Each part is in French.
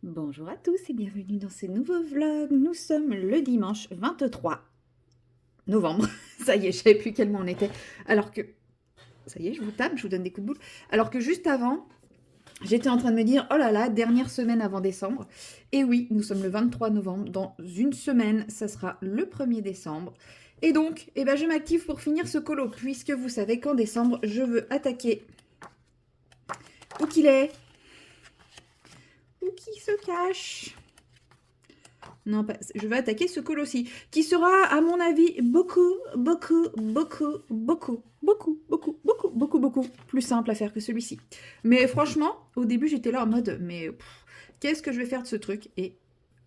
Bonjour à tous et bienvenue dans ce nouveau vlog. Nous sommes le dimanche 23 novembre. Ça y est, je savais plus quel mois on était. Alors que, ça y est, je vous tape, je vous donne des coups de boule. Alors que juste avant, j'étais en train de me dire, oh là là, dernière semaine avant décembre. Et oui, nous sommes le 23 novembre. Dans une semaine, ça sera le 1er décembre. Et donc, eh ben, je m'active pour finir ce colo, puisque vous savez qu'en décembre, je veux attaquer. Où qu'il est? Où qui se cache? Non, pas, je vais attaquer ce colosse-ci, qui sera, à mon avis, beaucoup plus simple à faire que celui-ci. Mais franchement, au début, j'étais là en mode, mais qu'est-ce que je vais faire de ce truc? Et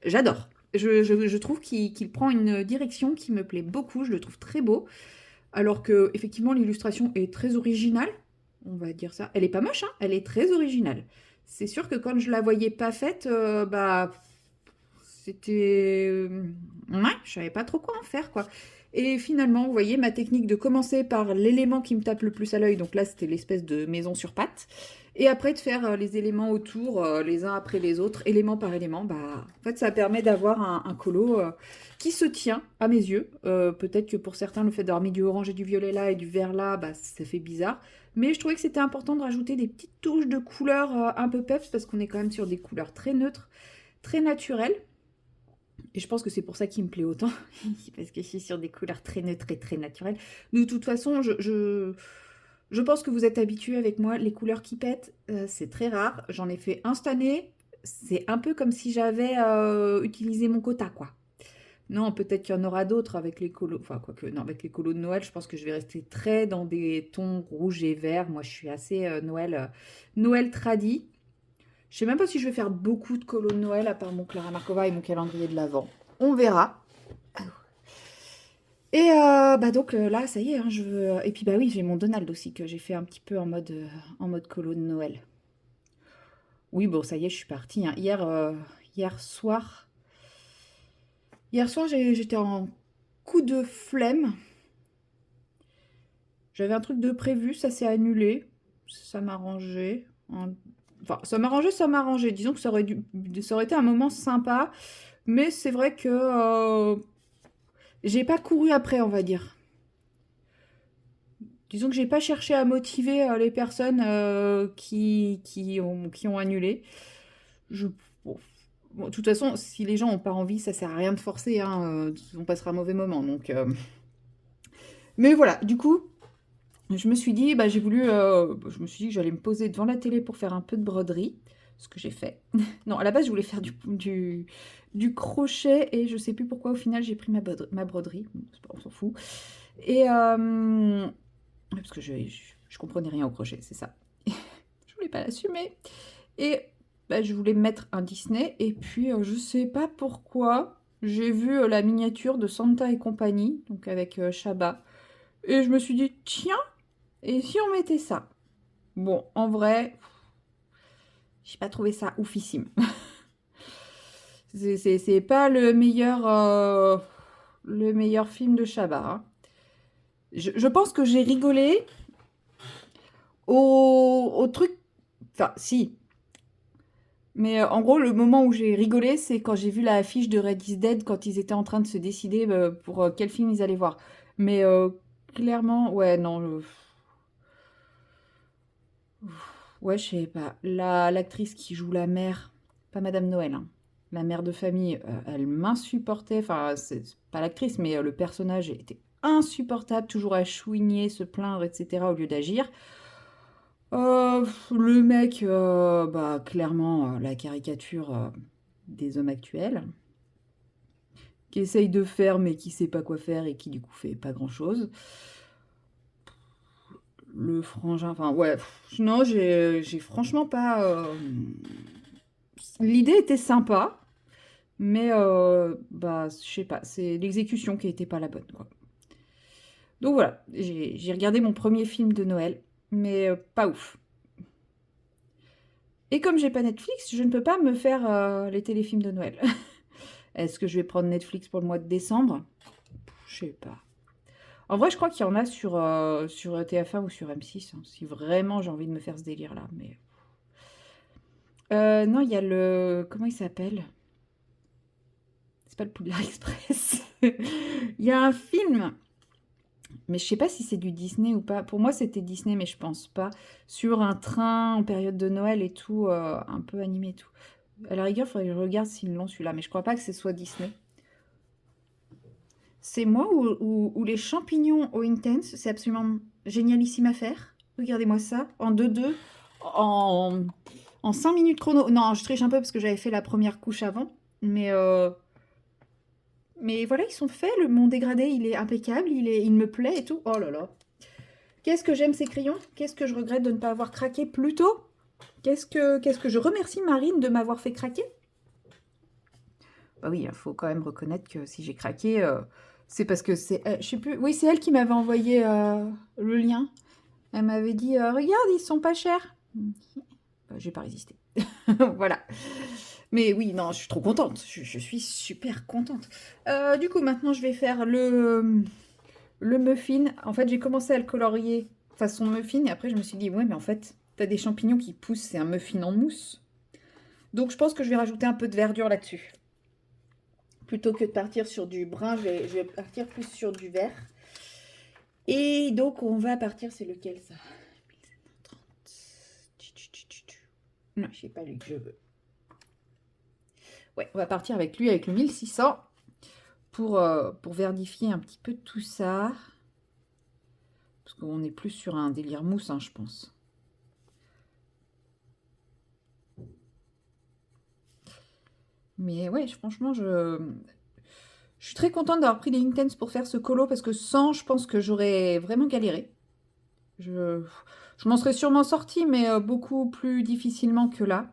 j'adore. Je trouve qu'il prend une direction qui me plaît beaucoup, je le trouve très beau. Alors que, effectivement, l'illustration est très originale, on va dire ça. Elle est pas moche, hein, elle est très originale. C'est sûr que quand je la voyais pas faite, bah c'était... Ouais, je savais pas trop quoi en faire, quoi. Et finalement, vous voyez, ma technique de commencer par l'élément qui me tape le plus à l'œil, donc là, c'était l'espèce de maison sur pattes, et après de faire les éléments autour, les uns après les autres, élément par élément, bah, en fait, ça permet d'avoir un colo qui se tient à mes yeux. Peut-être que pour certains, le fait d'avoir mis du orange et du violet là et du vert là, bah, ça fait bizarre. Mais je trouvais que c'était important de rajouter des petites touches de couleurs un peu peps, parce qu'on est quand même sur des couleurs très neutres, très naturelles. Et je pense que c'est pour ça qu'il me plaît autant, parce que je suis sur des couleurs très neutres et très naturelles. De toute façon, je pense que vous êtes habitués avec moi, les couleurs qui pètent, c'est très rare. J'en ai fait un cette année, c'est un peu comme si j'avais utilisé mon quota, quoi. Non, peut-être qu'il y en aura d'autres avec les colos, enfin quoique, non, avec les colos de Noël, je pense que je vais rester très dans des tons rouges et verts. Moi, je suis assez Noël tradi. Je sais même pas si je vais faire beaucoup de colos de Noël à part mon Clara Markova et mon calendrier de l'Avent. On verra. Et bah donc là, ça y est, hein, je veux... Et puis bah oui, j'ai mon Donald aussi que j'ai fait un petit peu en mode colo de Noël. Oui, bon, ça y est, je suis partie, hein. Hier soir, j'étais en coup de flemme. J'avais un truc de prévu, ça s'est annulé. Ça m'arrangeait. Enfin, ça m'arrangeait. Disons que ça aurait été un moment sympa. Mais c'est vrai que j'ai pas couru après, on va dire. Disons que j'ai pas cherché à motiver les personnes qui ont annulé. Je, bon, de toute façon, si les gens n'ont pas envie, ça sert à rien de forcer, hein, on passera un mauvais moment. Donc, mais voilà, du coup, je me suis dit, bah, je me suis dit que j'allais me poser devant la télé pour faire un peu de broderie, ce que j'ai fait. Non, à la base, je voulais faire du crochet et je sais plus pourquoi au final j'ai pris ma broderie. On s'en fout. Et parce que je comprenais rien au crochet, c'est ça. Je voulais pas l'assumer. Et bah, je voulais mettre un Disney. Et puis, je sais pas pourquoi, j'ai vu la miniature de Santa et compagnie, donc avec Shabba. Et je me suis dit, tiens, et si on mettait ça? Bon, en vrai, j'ai pas trouvé ça oufissime. C'est pas le meilleur film de Shabba, hein. Je pense que j'ai rigolé au truc. Enfin, si. Mais en gros, le moment où j'ai rigolé, c'est quand j'ai vu la affiche de Red is Dead, quand ils étaient en train de se décider pour quel film ils allaient voir. Mais clairement, ouais, non. Ouais, je sais pas. L'actrice qui joue la mère, pas Madame Noël, hein, la mère de famille, elle m'insupportait. Enfin, c'est pas l'actrice, mais le personnage était insupportable, toujours à chouigner, se plaindre, etc., au lieu d'agir. Le mec, bah, clairement, la caricature des hommes actuels, qui essaye de faire, mais qui sait pas quoi faire et qui, du coup, fait pas grand-chose. Le frangin, enfin, ouais, non, j'ai franchement pas. L'idée était sympa, mais bah, je sais pas, c'est l'exécution qui était pas la bonne, quoi. Donc voilà, j'ai regardé mon premier film de Noël, mais pas ouf. Et comme j'ai pas Netflix, je ne peux pas me faire les téléfilms de Noël. Est-ce que je vais prendre Netflix pour le mois de décembre? Je sais pas. En vrai, je crois qu'il y en a sur TF1 ou sur M6, hein, si vraiment j'ai envie de me faire ce délire-là. Mais Non, il y a le... Comment il s'appelle? C'est pas le Poudlard Express. Il y a un film, mais je sais pas si c'est du Disney ou pas. Pour moi, c'était Disney, mais je pense pas. Sur un train en période de Noël et tout, un peu animé et tout. À la rigueur, il faudrait que je regarde s'ils l'ont celui-là, mais je crois pas que ce soit Disney. C'est moi ou les champignons au Intense, c'est absolument génialissime à faire. Regardez-moi ça, en 2-2, en, en 5 minutes chrono. Non, je triche un peu parce que j'avais fait la première couche avant, mais voilà, ils sont faits. Mon dégradé, il est impeccable, il me plaît et tout. Oh là là. Qu'est-ce que j'aime ces crayons? Qu'est-ce que je regrette de ne pas avoir craqué plus tôt? Qu'est-ce que je remercie Marine de m'avoir fait craquer? Bah oui, il faut quand même reconnaître que si j'ai craqué, c'est parce que c'est, je sais plus, oui, c'est elle qui m'avait envoyé le lien. Elle m'avait dit, regarde, ils sont pas chers. Bah, j'ai pas résisté. Voilà. Mais oui, non, je suis trop contente. Je suis super contente. Du coup, maintenant, je vais faire le muffin. En fait, j'ai commencé à le colorier façon muffin et après, je me suis dit, ouais, mais en fait, t'as des champignons qui poussent, c'est un muffin en mousse. Donc, je pense que je vais rajouter un peu de verdure là-dessus. Plutôt que de partir sur du brun, je vais partir plus sur du vert. Et donc, on va partir, c'est lequel ça? 1730. Non, je sais pas lui que je veux. Ouais, on va partir avec lui, avec le 1600, pour verdifier un petit peu tout ça. Parce qu'on est plus sur un délire mousse, hein, je pense. Mais ouais, franchement, je suis très contente d'avoir pris les Intense pour faire ce colo, parce que sans, je pense que j'aurais vraiment galéré. Je, je m'en serais sûrement sortie, mais beaucoup plus difficilement que là.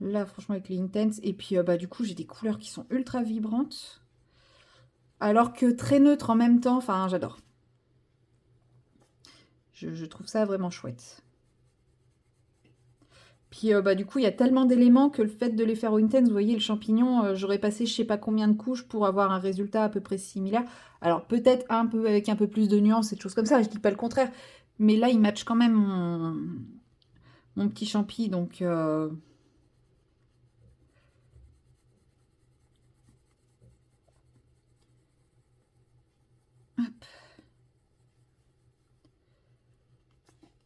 Là, franchement, avec les Intense. Et puis, bah, du coup, j'ai des couleurs qui sont ultra vibrantes. Alors que très neutres en même temps. Enfin, j'adore. Je trouve ça vraiment chouette. Puis, bah, du coup, il y a tellement d'éléments que le fait de les faire au Intense, vous voyez, le champignon, j'aurais passé je sais pas combien de couches pour avoir un résultat à peu près similaire. Alors, peut-être un peu avec un peu plus de nuances et de choses comme ça. Je dis pas le contraire. Mais là, il match quand même mon petit champi. Donc,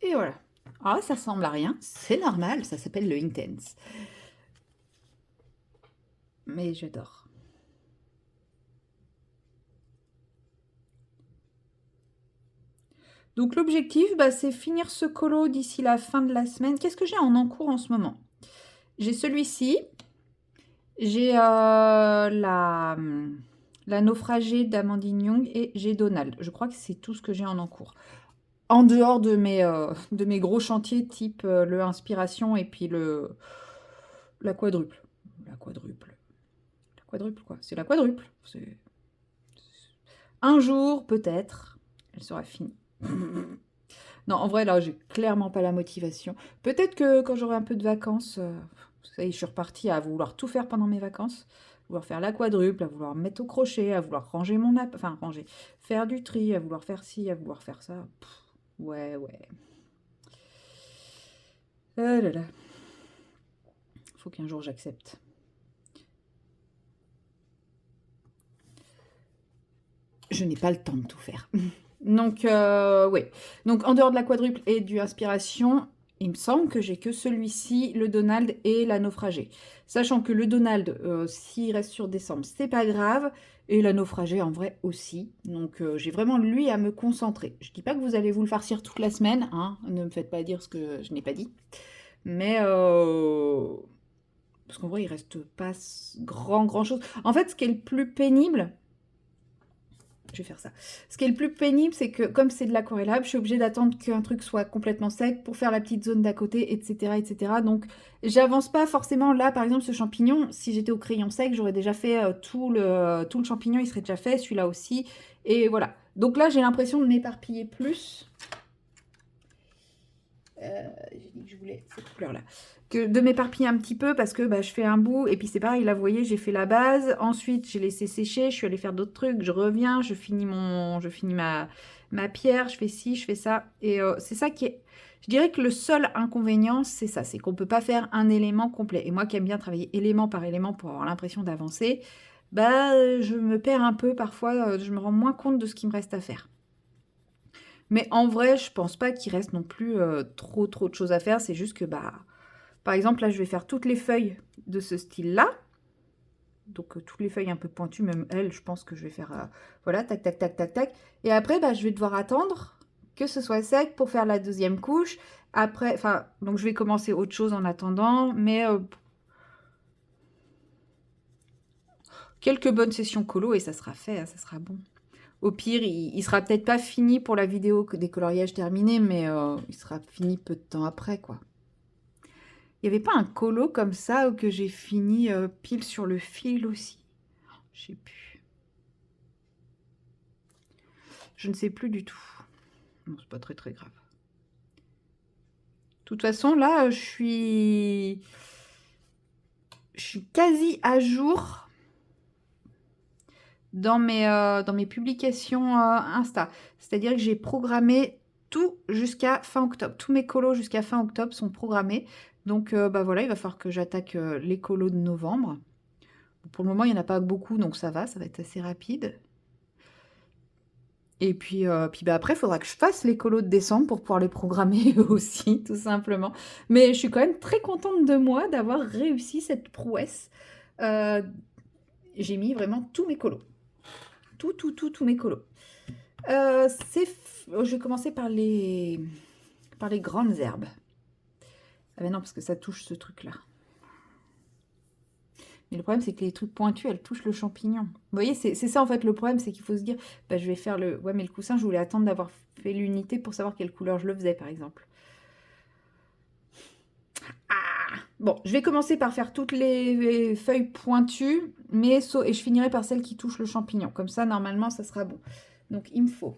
et voilà. Ah, ça ressemble à rien, c'est normal, ça s'appelle le Intense. Mais j'adore. Donc l'objectif, bah, c'est finir ce colo d'ici la fin de la semaine. Qu'est-ce que j'ai en encours en ce moment? J'ai celui-ci, j'ai la naufragée d'Amandine Young et j'ai Donald. Je crois que c'est tout ce que j'ai en encours. En dehors de mes gros chantiers type le Inspiration et puis la quadruple. La quadruple. La quadruple, quoi. C'est la quadruple. Un jour, peut-être, elle sera finie. Non, en vrai, là, j'ai clairement pas la motivation. Peut-être que quand j'aurai un peu de vacances, ça y est, je suis repartie à vouloir tout faire pendant mes vacances. Vouloir faire la quadruple, à vouloir me mettre au crochet, à vouloir ranger enfin, ranger, faire du tri, à vouloir faire ci, à vouloir faire ça. Pff, ouais, ouais. Ah là là. Faut qu'un jour j'accepte. Je n'ai pas le temps de tout faire. Donc, oui. Donc, en dehors de la quadruple et du Inspiration, il me semble que j'ai que celui-ci, le Donald et la naufragée. Sachant que le Donald, s'il reste sur décembre, c'est pas grave. Et la naufragée, en vrai, aussi. Donc, j'ai vraiment lui à me concentrer. Je dis pas que vous allez vous le farcir toute la semaine, hein. Ne me faites pas dire ce que je n'ai pas dit. Mais, parce qu'en vrai, il reste pas grand chose. En fait, ce qui est le plus pénible, je vais faire ça. Ce qui est le plus pénible, c'est que comme c'est de l'aquarellable, je suis obligée d'attendre qu'un truc soit complètement sec pour faire la petite zone d'à côté, etc., etc. Donc, j'avance pas forcément. Là, par exemple, ce champignon, si j'étais au crayon sec, j'aurais déjà fait tout le champignon, il serait déjà fait, celui-là aussi. Et voilà. Donc là, j'ai l'impression de m'éparpiller plus. J'ai dit que je voulais cette couleur-là. Que de m'éparpiller un petit peu parce que bah, je fais un bout et puis c'est pareil, là vous voyez, j'ai fait la base. Ensuite, j'ai laissé sécher, je suis allée faire d'autres trucs, je reviens, je finis ma pierre, je fais ci, je fais ça. Et c'est ça qui est... Je dirais que le seul inconvénient, c'est ça, c'est qu'on ne peut pas faire un élément complet. Et moi qui aime bien travailler élément par élément pour avoir l'impression d'avancer, bah, je me perds un peu parfois, je me rends moins compte de ce qu'il me reste à faire. Mais en vrai, je pense pas qu'il reste non plus trop de choses à faire. C'est juste que, bah, par exemple, là, je vais faire toutes les feuilles de ce style-là. Donc, toutes les feuilles un peu pointues, même elles, je pense que je vais faire, voilà, tac, tac, tac, tac, tac. Et après, bah, je vais devoir attendre que ce soit sec pour faire la deuxième couche. Après, enfin, donc je vais commencer autre chose en attendant, mais quelques bonnes sessions colo et ça sera fait, hein, ça sera bon. Au pire, il sera peut-être pas fini pour la vidéo que des coloriages terminés, mais il sera fini peu de temps après, quoi. Il n'y avait pas un colo comme ça que j'ai fini pile sur le fil aussi? Je sais plus. Je ne sais plus du tout. Bon, c'est pas très grave. De toute façon, là, je suis quasi à jour dans mes publications Insta. C'est-à-dire que j'ai programmé tout jusqu'à fin octobre. Tous mes colos jusqu'à fin octobre sont programmés. Donc, bah voilà, il va falloir que j'attaque les colos de novembre. Pour le moment, il n'y en a pas beaucoup, donc ça va être assez rapide. Et puis bah après, il faudra que je fasse les colos de décembre pour pouvoir les programmer aussi, tout simplement. Mais je suis quand même très contente de moi d'avoir réussi cette prouesse. J'ai mis vraiment tous mes colos. Tous mes colos. Je vais commencer par les grandes herbes. Ah ben non, parce que ça touche ce truc-là. Mais le problème, c'est que les trucs pointus, elles touchent le champignon. Vous voyez, c'est ça en fait le problème, c'est qu'il faut se dire, bah, je vais faire le... Ouais, mais le coussin, je voulais attendre d'avoir fait l'unité pour savoir quelle couleur je le faisais, par exemple. Ah bon, je vais commencer par faire toutes les feuilles pointues, et je finirai par celles qui touchent le champignon. Comme ça, normalement, ça sera bon. Donc, il me faut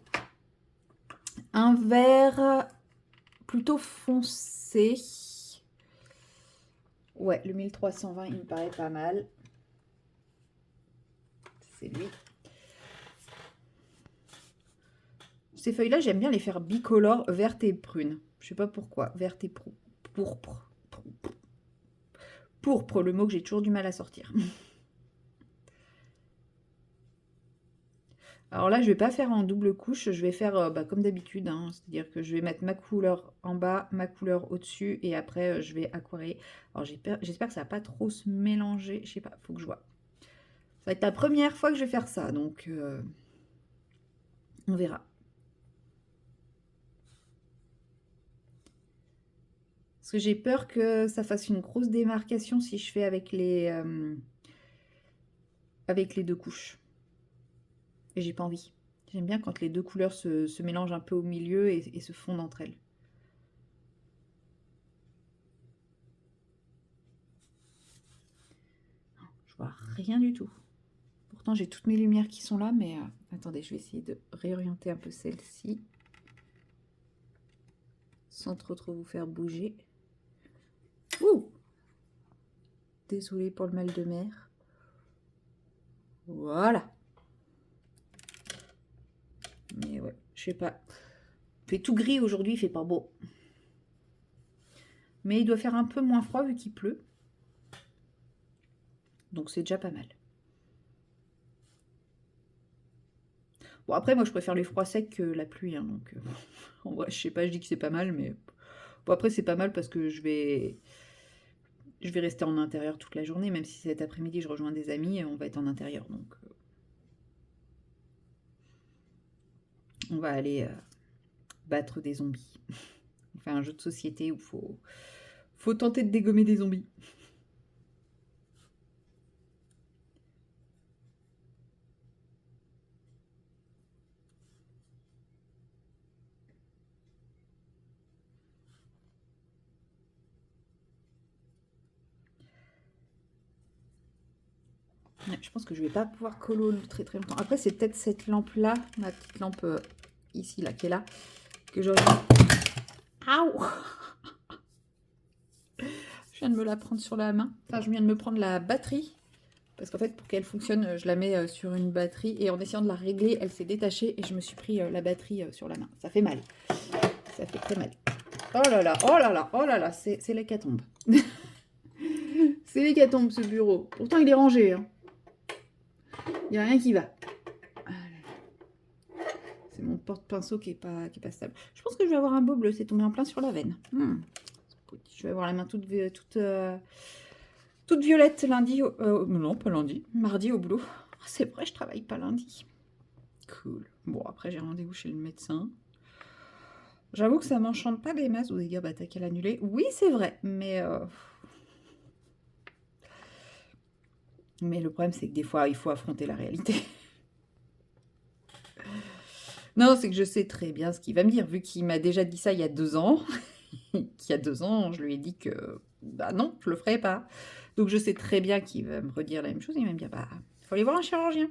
un vert plutôt foncé. Ouais, le 1320, il me paraît pas mal. C'est lui. Ces feuilles-là, j'aime bien les faire bicolores, vertes et prunes. Je sais pas pourquoi. Verte et pourpre. Pourpre, le mot que j'ai toujours du mal à sortir. Alors là, je vais pas faire en double couche, je vais faire comme d'habitude, hein, c'est-à-dire que je vais mettre ma couleur en bas, ma couleur au-dessus, et après je vais aquareller. Alors j'espère que ça va pas trop se mélanger, je sais pas, faut que je vois. Ça va être la première fois que je vais faire ça, donc on verra. Parce que j'ai peur que ça fasse une grosse démarcation si je fais avec les deux couches. Et j'ai pas envie. J'aime bien quand les deux couleurs se mélangent un peu au milieu et se fondent entre elles. Je vois rien du tout. Pourtant, j'ai toutes mes lumières qui sont là, mais attendez, je vais essayer de réorienter un peu celle-ci. Sans trop vous faire bouger. Ouh! Désolée pour le mal de mer. Voilà. Mais ouais, je sais pas. Il fait tout gris aujourd'hui, il fait pas beau. Mais il doit faire un peu moins froid vu qu'il pleut. Donc c'est déjà pas mal. Bon, après, moi, je préfère les froids secs que la pluie. Hein, donc, en vrai, je sais pas, je dis que c'est pas mal, mais... Bon, après, c'est pas mal parce que je vais rester en intérieur toute la journée, même si cet après-midi, je rejoins des amis, on va être en intérieur. Donc, on va aller battre des zombies. On fait un jeu de société où faut tenter de dégommer des zombies. Ouais, je pense que je vais pas pouvoir colo très longtemps. Après, c'est peut-être cette lampe-là, ma petite lampe ici, là, qui est là, que j'aurais... Aouh! Je viens de me la prendre sur la main. Enfin, je viens de me prendre la batterie. Parce qu'en fait, pour qu'elle fonctionne, je la mets sur une batterie. Et en essayant de la régler, elle s'est détachée. Et je me suis pris la batterie sur la main. Ça fait mal. Ça fait très mal. Oh là là, oh là là, oh là là, c'est l'hécatombe. C'est l'hécatombe, ce bureau. Pourtant, il est rangé. Hein. Il n'y a rien qui va. Ah là là. C'est mon porte-pinceau qui est pas stable. Je pense que je vais avoir un beau bleu. C'est tombé en plein sur la veine. Je vais avoir la main toute violette lundi. Non, pas lundi. Mardi au boulot. Ah, c'est vrai, je travaille pas lundi. Cool. Bon, après, j'ai rendez-vous chez le médecin. J'avoue que ça m'enchante pas des masses. Vous allez dire, bah t'as qu'à l'annuler. Oui, c'est vrai, mais le problème, c'est que des fois, il faut affronter la réalité. Non, c'est que je sais très bien ce qu'il va me dire, vu qu'il m'a déjà dit ça il y a 2 ans. Qu'il y a 2 ans, je lui ai dit que, bah non, je le ferai pas. Donc je sais très bien qu'il va me redire la même chose. Il va me dire, bah, il faut aller voir un chirurgien.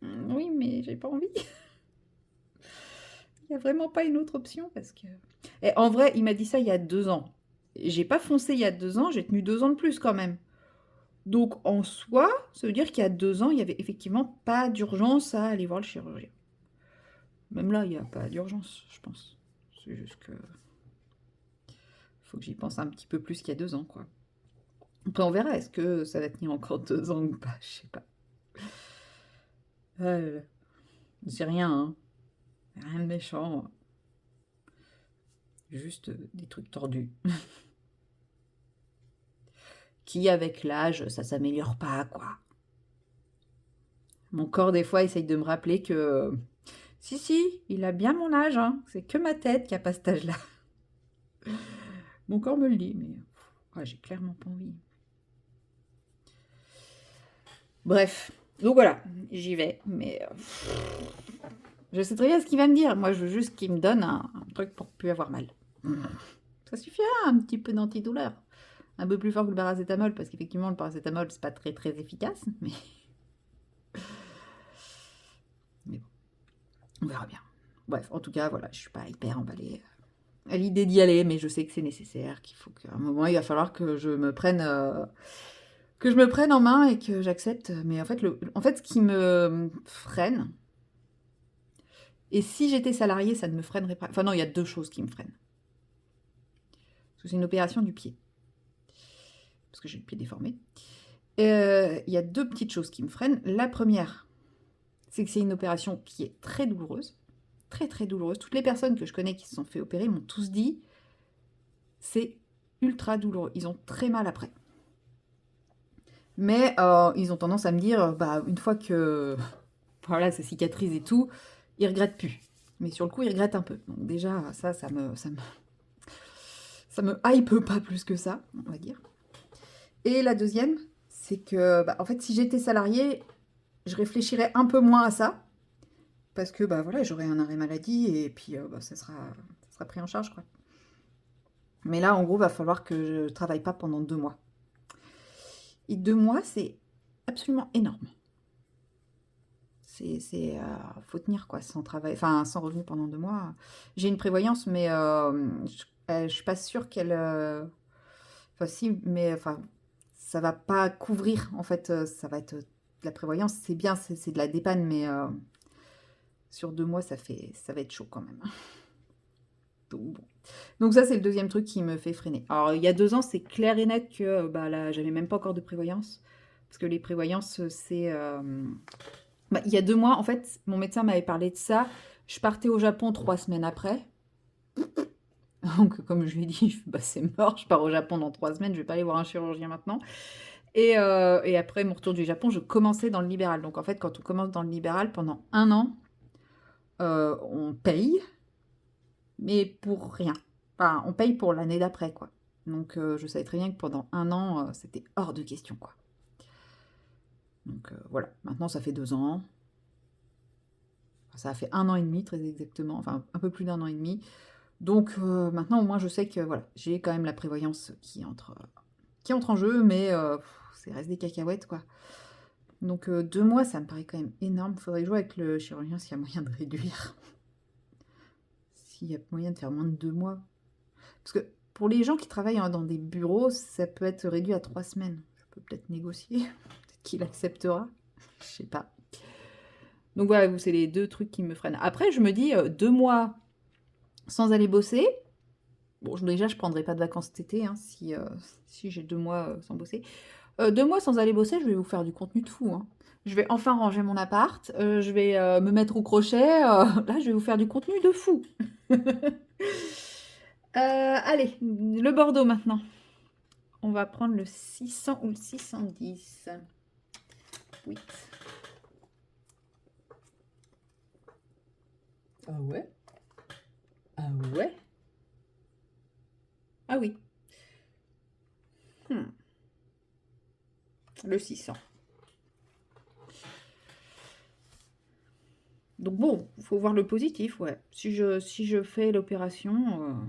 Oui, mais j'ai pas envie. Il n'y a vraiment pas une autre option parce que... Et en vrai, il m'a dit ça il y a 2 ans. J'ai pas foncé il y a 2 ans, j'ai tenu 2 ans de plus quand même. Donc en soi, ça veut dire qu'il y a 2 ans, il y avait effectivement pas d'urgence à aller voir le chirurgien. Même là, il n'y a pas d'urgence, je pense. C'est juste que... faut que j'y pense un petit peu plus qu'il y a 2 ans, quoi. Après, on verra, est-ce que ça va tenir encore 2 ans ou pas, je sais pas. C'est rien, hein. Rien de méchant. Juste des trucs tordus. Qui, avec l'âge, ça s'améliore pas, quoi. Mon corps, des fois, essaye de me rappeler que... Si, il a bien mon âge, hein. C'est que ma tête qui a pas cet âge-là. Mon corps me le dit, mais... ouais, j'ai clairement pas envie. Bref. Donc voilà, j'y vais, mais... je sais très bien ce qu'il va me dire. Moi, je veux juste qu'il me donne un truc pour plus avoir mal. Ça suffira, un petit peu d'antidouleur. Un peu plus fort que le paracétamol, parce qu'effectivement, le paracétamol, c'est pas très très efficace, mais bon, on verra bien. Bref, en tout cas, voilà, je suis pas hyper emballée à l'idée d'y aller, mais je sais que c'est nécessaire, qu'il faut qu'à un moment, il va falloir que je me prenne en main et que j'accepte. Mais en fait, ce qui me freine, et si j'étais salariée, ça ne me freinerait pas. Enfin non, il y a 2 choses qui me freinent. Parce que c'est une opération du pied. Parce que j'ai le pied déformé. Il y a 2 petites choses qui me freinent. La première, c'est que c'est une opération qui est très douloureuse. Très très douloureuse. Toutes les personnes que je connais qui se sont fait opérer m'ont tous dit c'est ultra douloureux. Ils ont très mal après. Mais ils ont tendance à me dire, bah, une fois que voilà, ça cicatrise et tout, ils regrettent plus. Mais sur le coup, ils regrettent un peu. Donc déjà, ça me hype pas plus que ça, on va dire. Et la deuxième, c'est que, bah, en fait, si j'étais salariée, je réfléchirais un peu moins à ça. Parce que, bah voilà, j'aurais un arrêt maladie et puis bah, ça sera pris en charge, quoi. Mais là, en gros, va falloir que je travaille pas pendant 2 mois. Et 2 mois, c'est absolument énorme. Faut tenir, quoi, sans travail, enfin, sans revenu pendant 2 mois. J'ai une prévoyance, mais je suis pas sûre qu'elle... Enfin, si, mais enfin, ça va pas couvrir, en fait, ça va être de la prévoyance. C'est bien, c'est de la dépanne, mais sur 2 mois, ça va être chaud quand même. Donc, bon. Donc ça, c'est le deuxième truc qui me fait freiner. Alors, il y a 2 ans, c'est clair et net que bah, là, j'avais même pas encore de prévoyance. Parce que les prévoyances, c'est... bah, il y a 2 mois, en fait, mon médecin m'avait parlé de ça. Je partais au Japon 3 semaines après. Donc, comme je lui ai dit, bah, c'est mort, je pars au Japon dans 3 semaines, je vais pas aller voir un chirurgien maintenant. Et après mon retour du Japon, je commençais dans le libéral. Donc, en fait, quand on commence dans le libéral, pendant 1 an, on paye, mais pour rien. Enfin, on paye pour l'année d'après, quoi. Donc, je savais très bien que pendant 1 an, c'était hors de question, quoi. Donc, voilà. Maintenant, ça fait 2 ans. Ça a fait 1 an et demi, très exactement. Enfin, un peu plus d'1 an et demi. Donc, maintenant, au moins, je sais que, voilà, j'ai quand même la prévoyance qui entre en jeu, mais c'est reste des cacahuètes, quoi. Donc, 2 mois, ça me paraît quand même énorme. Faudrait jouer avec le chirurgien s'il y a moyen de réduire. S'il y a moyen de faire moins de 2 mois. Parce que pour les gens qui travaillent dans des bureaux, ça peut être réduit à 3 semaines. Je peux peut-être négocier. Peut-être qu'il acceptera. Je sais pas. Donc voilà, c'est les 2 trucs qui me freinent. Après, je me dis, 2 mois sans aller bosser. Bon, déjà, je prendrai pas de vacances cet été, hein, si j'ai 2 mois sans bosser. 2 mois sans aller bosser, je vais vous faire du contenu de fou, hein. Je vais enfin ranger mon appart, je vais me mettre au crochet. Là, je vais vous faire du contenu de fou. Allez, le Bordeaux maintenant. On va prendre le 600 ou le 610. Oui. Ah ouais? Ah ouais? Ah oui. Le 600. Donc bon, il faut voir le positif, ouais. Si je fais l'opération,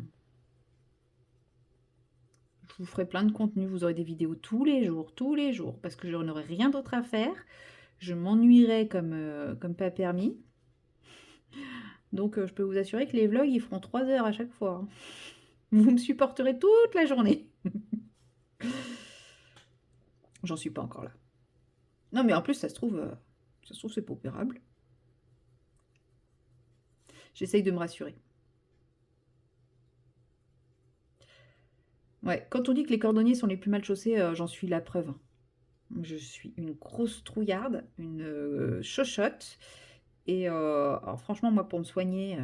je vous ferai plein de contenu. Vous aurez des vidéos tous les jours, parce que je n'aurai rien d'autre à faire. Je m'ennuierai comme pas permis. Donc je peux vous assurer que les vlogs, ils feront 3 heures à chaque fois, hein. Vous me supporterez toute la journée. J'en suis pas encore là. Non, mais en plus, ça se trouve, c'est pas opérable. J'essaye de me rassurer. Ouais, quand on dit que les cordonniers sont les plus mal chaussés, j'en suis la preuve. Je suis une grosse trouillarde, une chochotte. Et alors franchement, moi, pour me soigner,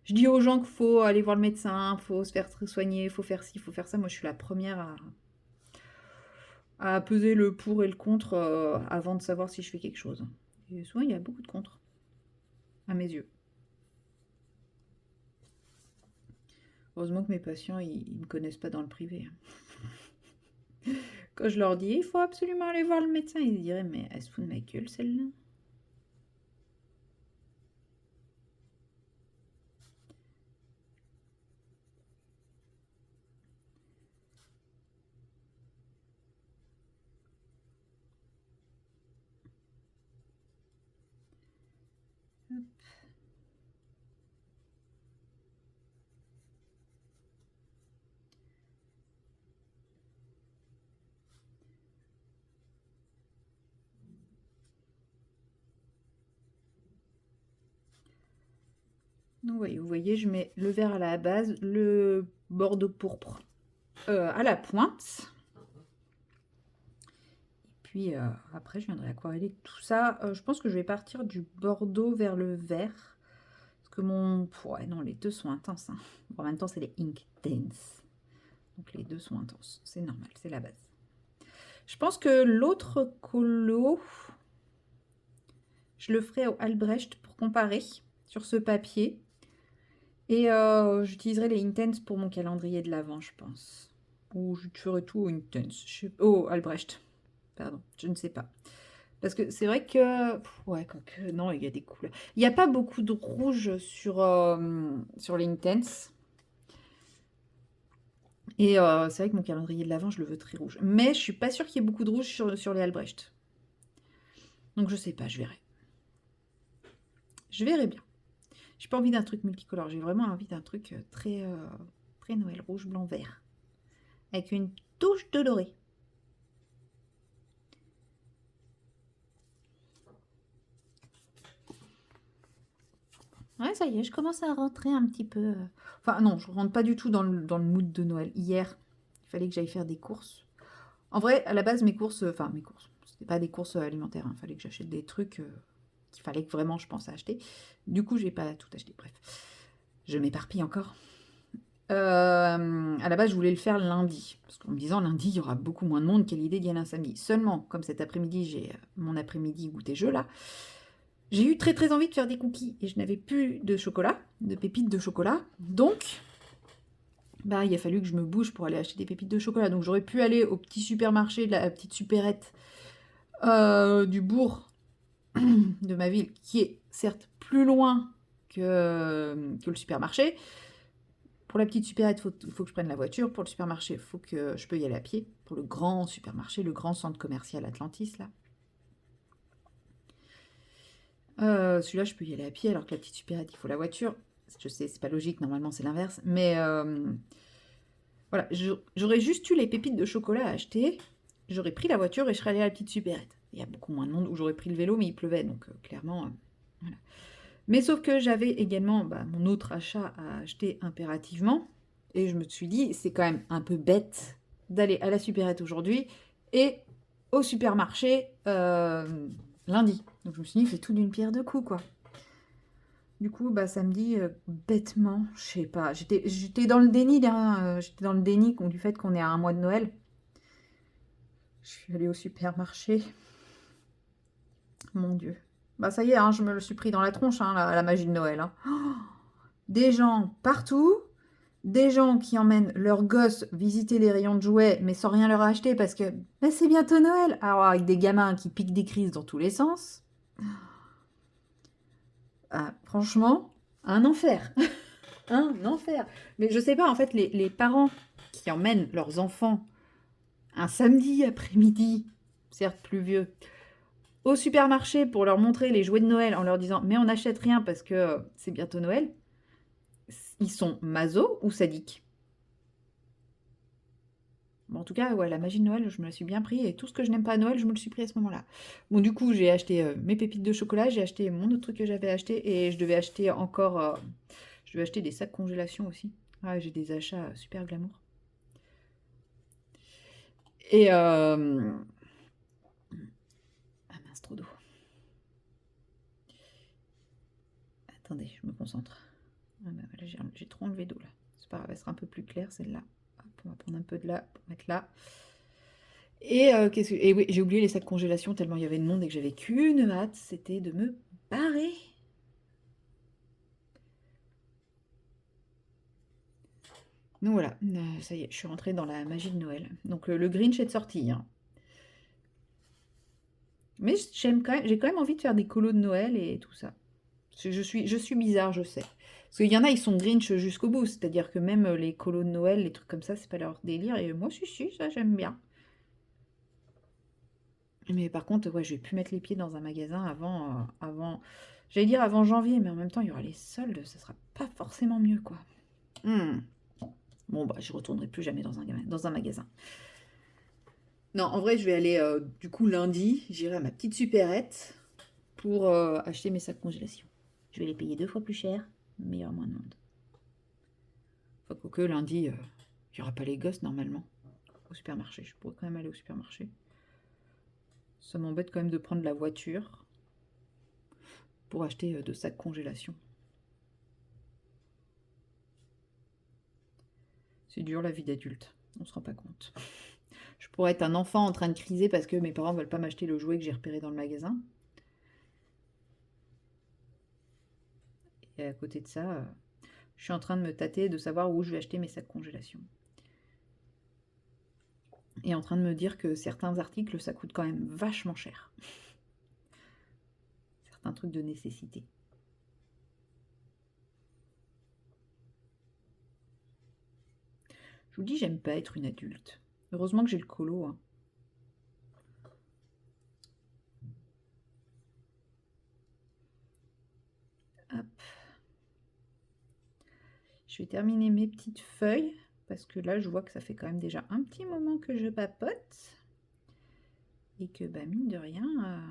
je dis aux gens qu'il faut aller voir le médecin, faut se faire soigner, faut faire ci, faut faire ça. Moi, je suis la première à peser le pour et le contre avant de savoir si je fais quelque chose. Et souvent, il y a beaucoup de contre, à mes yeux. Heureusement que mes patients, ils me connaissent pas dans le privé, hein. Quand je leur dis, il faut absolument aller voir le médecin, ils se diraient, mais elle se fout de ma gueule, celle-là. Donc, oui, vous voyez, je mets le vert à la base, le bordeaux pourpre à la pointe. Puis après, je viendrai aquareller tout ça. Je pense que je vais partir du bordeaux vers le vert. Parce que ouais, non, les deux sont intenses, hein. Bon, en même temps, c'est les Ink Dance. Donc les deux sont intenses. C'est normal, c'est la base. Je pense que l'autre colo, je le ferai au Albrecht pour comparer sur ce papier. Et j'utiliserai les Intense pour mon calendrier de l'Avent, je pense. Ou je ferai tout au Intense. Oh, Albrecht. Pardon, je ne sais pas. Parce que c'est vrai que... Ouais, quoique... Non, il y a des couleurs. Il n'y a pas beaucoup de rouge sur les Intense. Et c'est vrai que mon calendrier de l'Avent, je le veux très rouge. Mais je suis pas sûre qu'il y ait beaucoup de rouge sur les Albrecht. Donc je sais pas, je verrai. Je verrai bien. J'ai pas envie d'un truc multicolore. J'ai vraiment envie d'un truc très Noël, rouge, blanc, vert. Avec une touche de doré. Ouais, ça y est, je commence à rentrer un petit peu. Enfin, non, je rentre pas du tout dans le mood de Noël. Hier, il fallait que j'aille faire des courses. En vrai, à la base, mes courses, c'était pas des courses alimentaires, hein. Il fallait que j'achète des trucs qu'il fallait que vraiment je pense à acheter. Du coup, j'ai pas tout acheté. Bref, je m'éparpille encore. À la base, je voulais le faire lundi. Parce qu'en me disant lundi, il y aura beaucoup moins de monde. Quelle idée d'y aller un samedi. Seulement, comme cet après-midi, j'ai mon après-midi goûter jeu là. J'ai eu très très envie de faire des cookies et je n'avais plus de chocolat, de pépites de chocolat. Donc, bah, il a fallu que je me bouge pour aller acheter des pépites de chocolat. Donc, j'aurais pu aller au petit supermarché de la petite supérette du bourg de ma ville, qui est certes plus loin que le supermarché. Pour la petite supérette, il faut que je prenne la voiture. Pour le supermarché, il faut que je peux y aller à pied. Pour le grand supermarché, le grand centre commercial Atlantis, là. Celui-là, je peux y aller à pied, alors que la petite supérette, il faut la voiture. Je sais, c'est pas logique, normalement c'est l'inverse. Mais voilà, j'aurais juste eu les pépites de chocolat à acheter. J'aurais pris la voiture et je serais allée à la petite supérette. Il y a beaucoup moins de monde où j'aurais pris le vélo, mais il pleuvait, donc clairement, voilà. Mais sauf que j'avais également mon autre achat à acheter impérativement. Et je me suis dit, c'est quand même un peu bête d'aller à la supérette aujourd'hui et au supermarché lundi. Donc je me suis dit, c'est tout d'une pierre deux coups, quoi. Du coup, samedi, bêtement, je sais pas, j'étais dans le déni, j'étais dans le déni du fait qu'on est à un mois de Noël. Je suis allée au supermarché. Mon Dieu. Ça y est, hein, je me le suis pris dans la tronche, hein, la magie de Noël. Hein. Oh, des gens partout, des gens qui emmènent leurs gosses visiter les rayons de jouets, mais sans rien leur acheter parce que c'est bientôt Noël. Alors, avec des gamins qui piquent des crises dans tous les sens. Ah, franchement, un enfer. Un enfer. Mais je sais pas, en fait, les parents qui emmènent leurs enfants un samedi après-midi, certes pluvieux, au supermarché pour leur montrer les jouets de Noël en leur disant mais on n'achète rien parce que c'est bientôt Noël, ils sont maso ou sadiques. Bon, en tout cas, ouais, la magie de Noël, je me la suis bien pris et tout ce que je n'aime pas à Noël, je me le suis pris à ce moment-là. Bon, du coup, j'ai acheté mes pépites de chocolat, j'ai acheté mon autre truc que j'avais acheté et je devais acheter encore, je devais acheter des sacs congélation aussi. Ah, j'ai des achats super glamour. Et ah mince, trop d'eau. Attendez, je me concentre. Ah voilà, j'ai trop enlevé d'eau là. C'est pas grave, elle sera un peu plus claire celle-là. On va prendre un peu de là pour mettre là. Et, et oui, j'ai oublié les sacs congélation tellement il y avait de monde et que j'avais qu'une hâte, c'était de me barrer. Donc voilà, ça y est, je suis rentrée dans la magie de Noël. Donc le Grinch est sorti. Hein. Mais j'ai quand même envie de faire des colos de Noël et tout ça. Je suis bizarre, je sais. Parce qu'il y en a, ils sont Grinch jusqu'au bout. C'est-à-dire que même les colos de Noël, les trucs comme ça, c'est pas leur délire. Et moi, si, ça j'aime bien. Mais par contre, ouais, je vais plus mettre les pieds dans un magasin avant, j'allais dire avant janvier, mais en même temps, il y aura les soldes, ça sera pas forcément mieux, quoi. Hmm. Bon, je retournerai plus jamais dans un magasin. Non, en vrai, je vais aller, du coup, lundi, j'irai à ma petite supérette pour acheter mes sacs congélation. Je vais les payer 2 fois plus cher, mais il y aura moins de monde. Enfin, quoique lundi, il n'y aura pas les gosses, normalement, au supermarché. Je pourrais quand même aller au supermarché. Ça m'embête quand même de prendre la voiture pour acheter 2 sacs congélation. C'est dur la vie d'adulte, on se rend pas compte. Je pourrais être un enfant en train de criser parce que mes parents veulent pas m'acheter le jouet que j'ai repéré dans le magasin. Et à côté de ça, je suis en train de me tâter de savoir où je vais acheter mes sacs congélation. Et en train de me dire que certains articles, ça coûte quand même vachement cher. Certains trucs de nécessité. Je vous dis, j'aime pas être une adulte. Heureusement que j'ai le colo. Hein. Hop. Je vais terminer mes petites feuilles parce que là, je vois que ça fait quand même déjà un petit moment que je papote. Et que, mine de rien,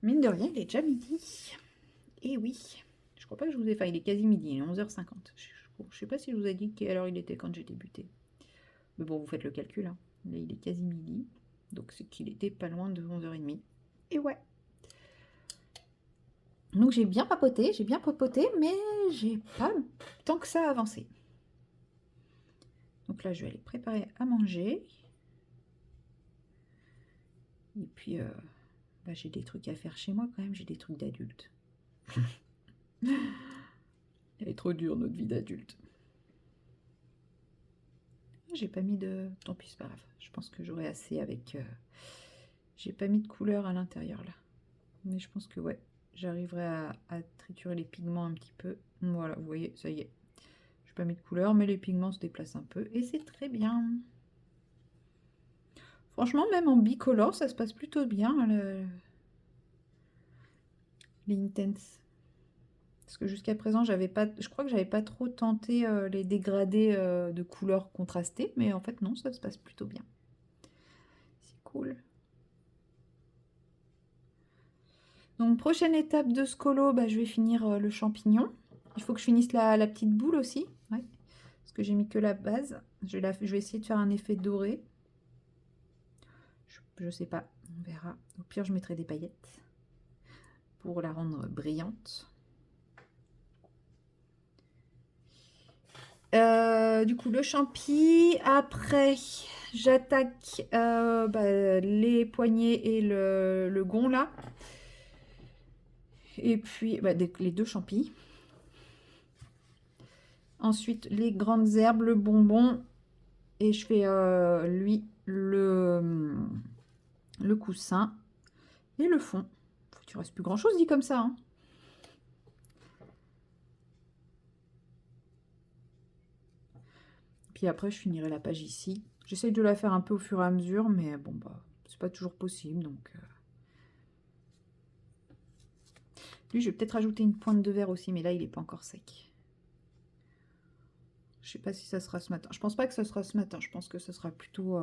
il est déjà midi. Et oui, je crois pas que je vous ai... Enfin, il est quasi midi, il est 11h50. Je sais pas si je vous ai dit quelle heure il était quand j'ai débuté. Mais bon, vous faites le calcul. Hein. Là, il est quasi midi. Donc, c'est qu'il était pas loin de 11h30. Et ouais. Donc, j'ai bien papoté, mais j'ai pas tant que ça avancé. Donc là, je vais aller préparer à manger. Et puis, j'ai des trucs à faire chez moi quand même. J'ai des trucs d'adulte. Elle est trop dure, notre vie d'adulte. J'ai pas mis de... Tant pis, c'est pas grave. Je pense que j'aurai assez avec... J'ai pas mis de couleur à l'intérieur, là. Mais je pense que, ouais, j'arriverai à triturer les pigments un petit peu. Voilà, vous voyez, ça y est. J'ai pas mis de couleur, mais les pigments se déplacent un peu. Et c'est très bien. Franchement, même en bicolore, ça se passe plutôt bien, les Intense. Parce que jusqu'à présent, je crois que j'avais pas trop tenté les dégradés de couleurs contrastées, mais en fait non, ça se passe plutôt bien. C'est cool. Donc, prochaine étape de ce colo, bah, je vais finir le champignon. Il faut que je finisse la petite boule aussi. Ouais. Parce que j'ai mis que la base. Je vais essayer de faire un effet doré. Je sais pas, on verra. Au pire, je mettrai des paillettes pour la rendre brillante. Du coup, le champi. Après, j'attaque les poignets et le gond là. Et puis, les deux champis. Ensuite, les grandes herbes, le bonbon. Et je fais, lui, le coussin et le fond. Il ne reste plus grand-chose dit comme ça. Hein. Puis après, je finirai la page ici. J'essaye de la faire un peu au fur et à mesure, mais bon, bah, c'est pas toujours possible. Donc, lui, je vais peut-être rajouter une pointe de verre aussi, mais là, il n'est pas encore sec. Je sais pas si ça sera ce matin. Je pense pas que ça sera ce matin. Je pense que ça sera plutôt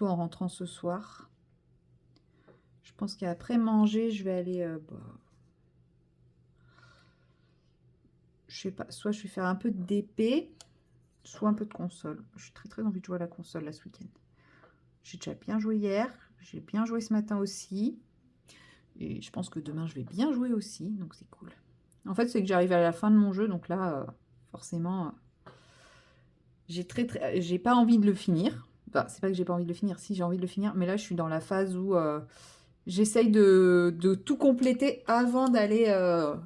en rentrant ce soir. Je pense qu'après manger, je vais aller... je sais pas, soit je vais faire un peu d'épée, soit un peu de console. J'ai très envie de jouer à la console là ce week-end. J'ai déjà bien joué hier, j'ai bien joué ce matin aussi. Et je pense que demain je vais bien jouer aussi, donc c'est cool. En fait, c'est que j'arrive à la fin de mon jeu, donc là, forcément, j'ai pas envie de le finir. Enfin, c'est pas que j'ai pas envie de le finir, si j'ai envie de le finir, mais là je suis dans la phase où j'essaye de tout compléter avant d'aller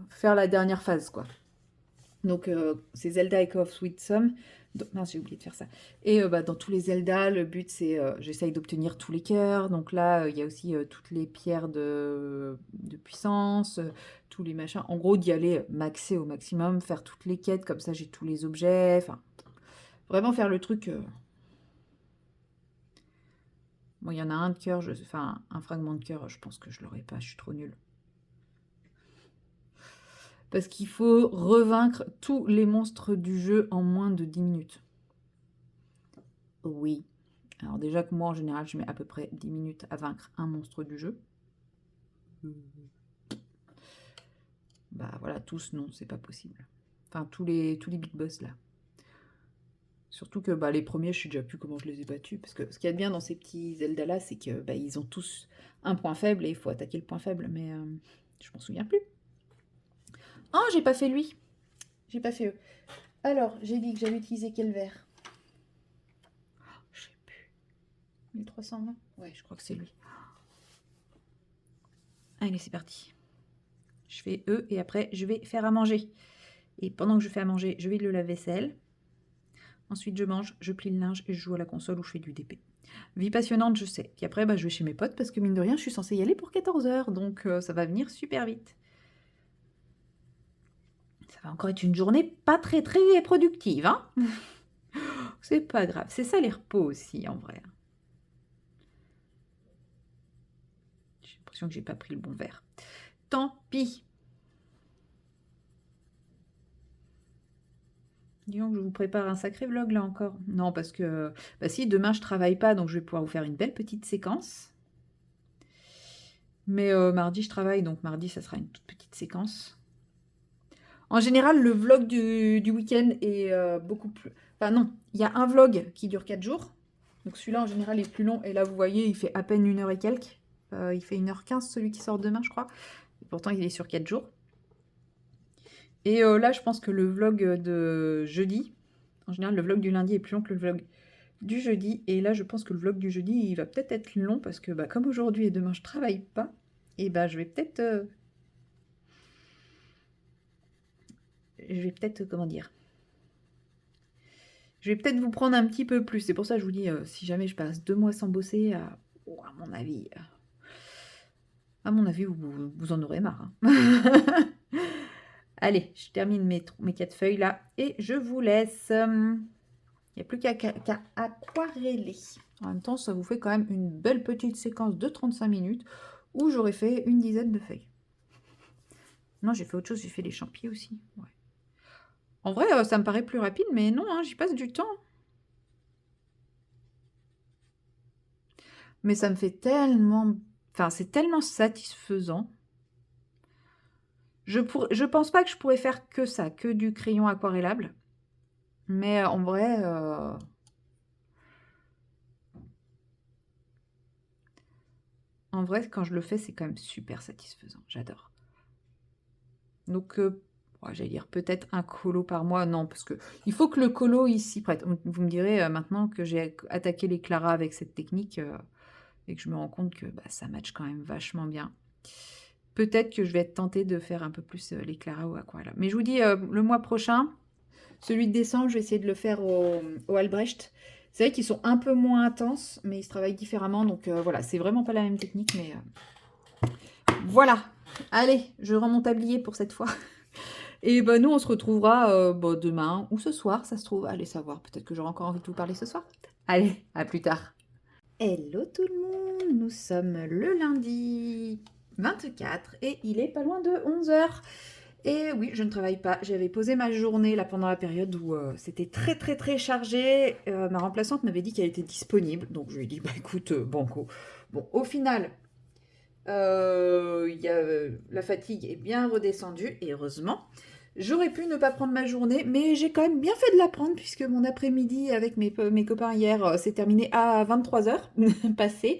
faire la dernière phase, quoi. Donc, c'est Zelda Echo of Sweetsome. Mince, j'ai oublié de faire ça. Et dans tous les Zelda, le but, c'est... j'essaye d'obtenir tous les cœurs. Donc là, il y a aussi toutes les pierres de puissance, tous les machins. En gros, d'y aller maxer au maximum, faire toutes les quêtes. Comme ça, j'ai tous les objets. Enfin, vraiment faire le truc... Bon, il y en a un de cœur. Enfin, un fragment de cœur, je pense que je l'aurai pas. Je suis trop nulle. Parce qu'il faut revaincre tous les monstres du jeu en moins de 10 minutes. Oui. Alors déjà que moi, en général, je mets à peu près 10 minutes à vaincre un monstre du jeu. Bah voilà, tous, non, c'est pas possible. Enfin, tous les big boss, là. Surtout que les premiers, je sais déjà plus comment je les ai battus. Parce que ce qu'il y a de bien dans ces petits Zelda-là, c'est que ils ont tous un point faible et il faut attaquer le point faible. Mais je m'en souviens plus. Oh, j'ai pas fait lui. J'ai pas fait eux. Alors, j'ai dit que j'avais utilisé quel verre? Je sais plus. 1320? Ouais, je crois que c'est lui. Allez, c'est parti. Je fais eux et après, je vais faire à manger. Et pendant que je fais à manger, je vais le lave-vaisselle. Ensuite, je mange, je plie le linge et je joue à la console ou je fais du DP. Vie passionnante, je sais. Puis après, je vais chez mes potes parce que mine de rien, je suis censée y aller pour 14 h. Donc, ça va venir super vite. Ça va encore être une journée pas très productive, hein. C'est pas grave. C'est ça les repos aussi, en vrai. J'ai l'impression que j'ai pas pris le bon verre. Tant pis. Disons que je vous prépare un sacré vlog là encore. Non, parce que si demain je travaille pas, donc je vais pouvoir vous faire une belle petite séquence. Mais mardi je travaille, donc mardi ça sera une toute petite séquence. En général, le vlog du week-end est beaucoup plus... Enfin non, il y a un vlog qui dure 4 jours. Donc celui-là en général est plus long. Et là vous voyez, il fait à peine 1 heure et quelques. Il fait 1 h 15 celui qui sort demain, je crois. Et pourtant il est sur 4 jours. Et là je pense que le vlog de jeudi... En général, le vlog du lundi est plus long que le vlog du jeudi. Et là, je pense que le vlog du jeudi, il va peut-être être long parce que comme aujourd'hui et demain, je travaille pas. Et je vais peut-être... comment dire? Je vais peut-être vous prendre un petit peu plus. C'est pour ça que je vous dis, si jamais je passe 2 mois sans bosser, à mon avis... vous en aurez marre. Hein. Allez, je termine mes 4 feuilles là. Et je vous laisse... Il n'y a plus qu'à aquareller. En même temps, ça vous fait quand même une belle petite séquence de 35 minutes où j'aurais fait une dizaine de feuilles. Non, j'ai fait autre chose, j'ai fait les champis aussi. Ouais. En vrai, ça me paraît plus rapide, mais non, hein, j'y passe du temps. Mais ça me fait tellement... Enfin, c'est tellement satisfaisant. Je pense pas que je pourrais faire que ça, que du crayon aquarellable. Mais en vrai, quand je le fais, c'est quand même super satisfaisant. J'adore. Donc, ouais, j'allais dire peut-être un colo par mois. Non, parce que il faut que le colo il s'y prête. Vous me direz maintenant que j'ai attaqué les Clara avec cette technique et que je me rends compte que bah, ça match quand même vachement bien. Peut-être que je vais être tentée de faire un peu plus les Clara ou aquarelle. Mais je vous dis, le mois prochain, celui de décembre, je vais essayer de le faire au Albrecht. C'est vrai qu'ils sont un peu moins intenses, mais ils se travaillent différemment. Donc voilà, c'est vraiment pas la même technique, mais voilà. Allez, je rends mon tablier pour cette fois. Et ben nous, on se retrouvera demain ou ce soir, ça se trouve. Allez savoir, peut-être que j'aurai encore envie de vous parler ce soir. Allez, à plus tard. Hello tout le monde, nous sommes le lundi 24 et il est pas loin de 11 heures. Et oui, je ne travaille pas. J'avais posé ma journée là pendant la période où c'était très très très chargé. Ma remplaçante m'avait dit qu'elle était disponible, donc je lui ai dit bah écoute, banco. Bon, au final, la fatigue est bien redescendue et heureusement. J'aurais pu ne pas prendre ma journée, mais j'ai quand même bien fait de la prendre puisque mon après-midi avec mes copains hier s'est terminé à 23 heures passées.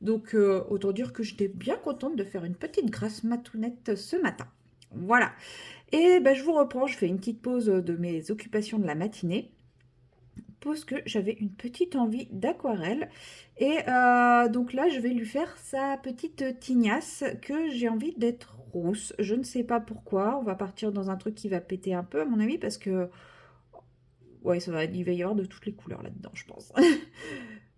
Donc autant dire que j'étais bien contente de faire une petite grasse matounette ce matin. Voilà. Et ben, je vous reprends, je fais une petite pause de mes occupations de la matinée. Pause que j'avais une petite envie d'aquarelle. Et donc là, je vais lui faire sa petite tignasse que j'ai envie d'être rousse. Je ne sais pas pourquoi. On va partir dans un truc qui va péter un peu, à mon avis, parce que... Ouais, il va y avoir de toutes les couleurs là-dedans, je pense.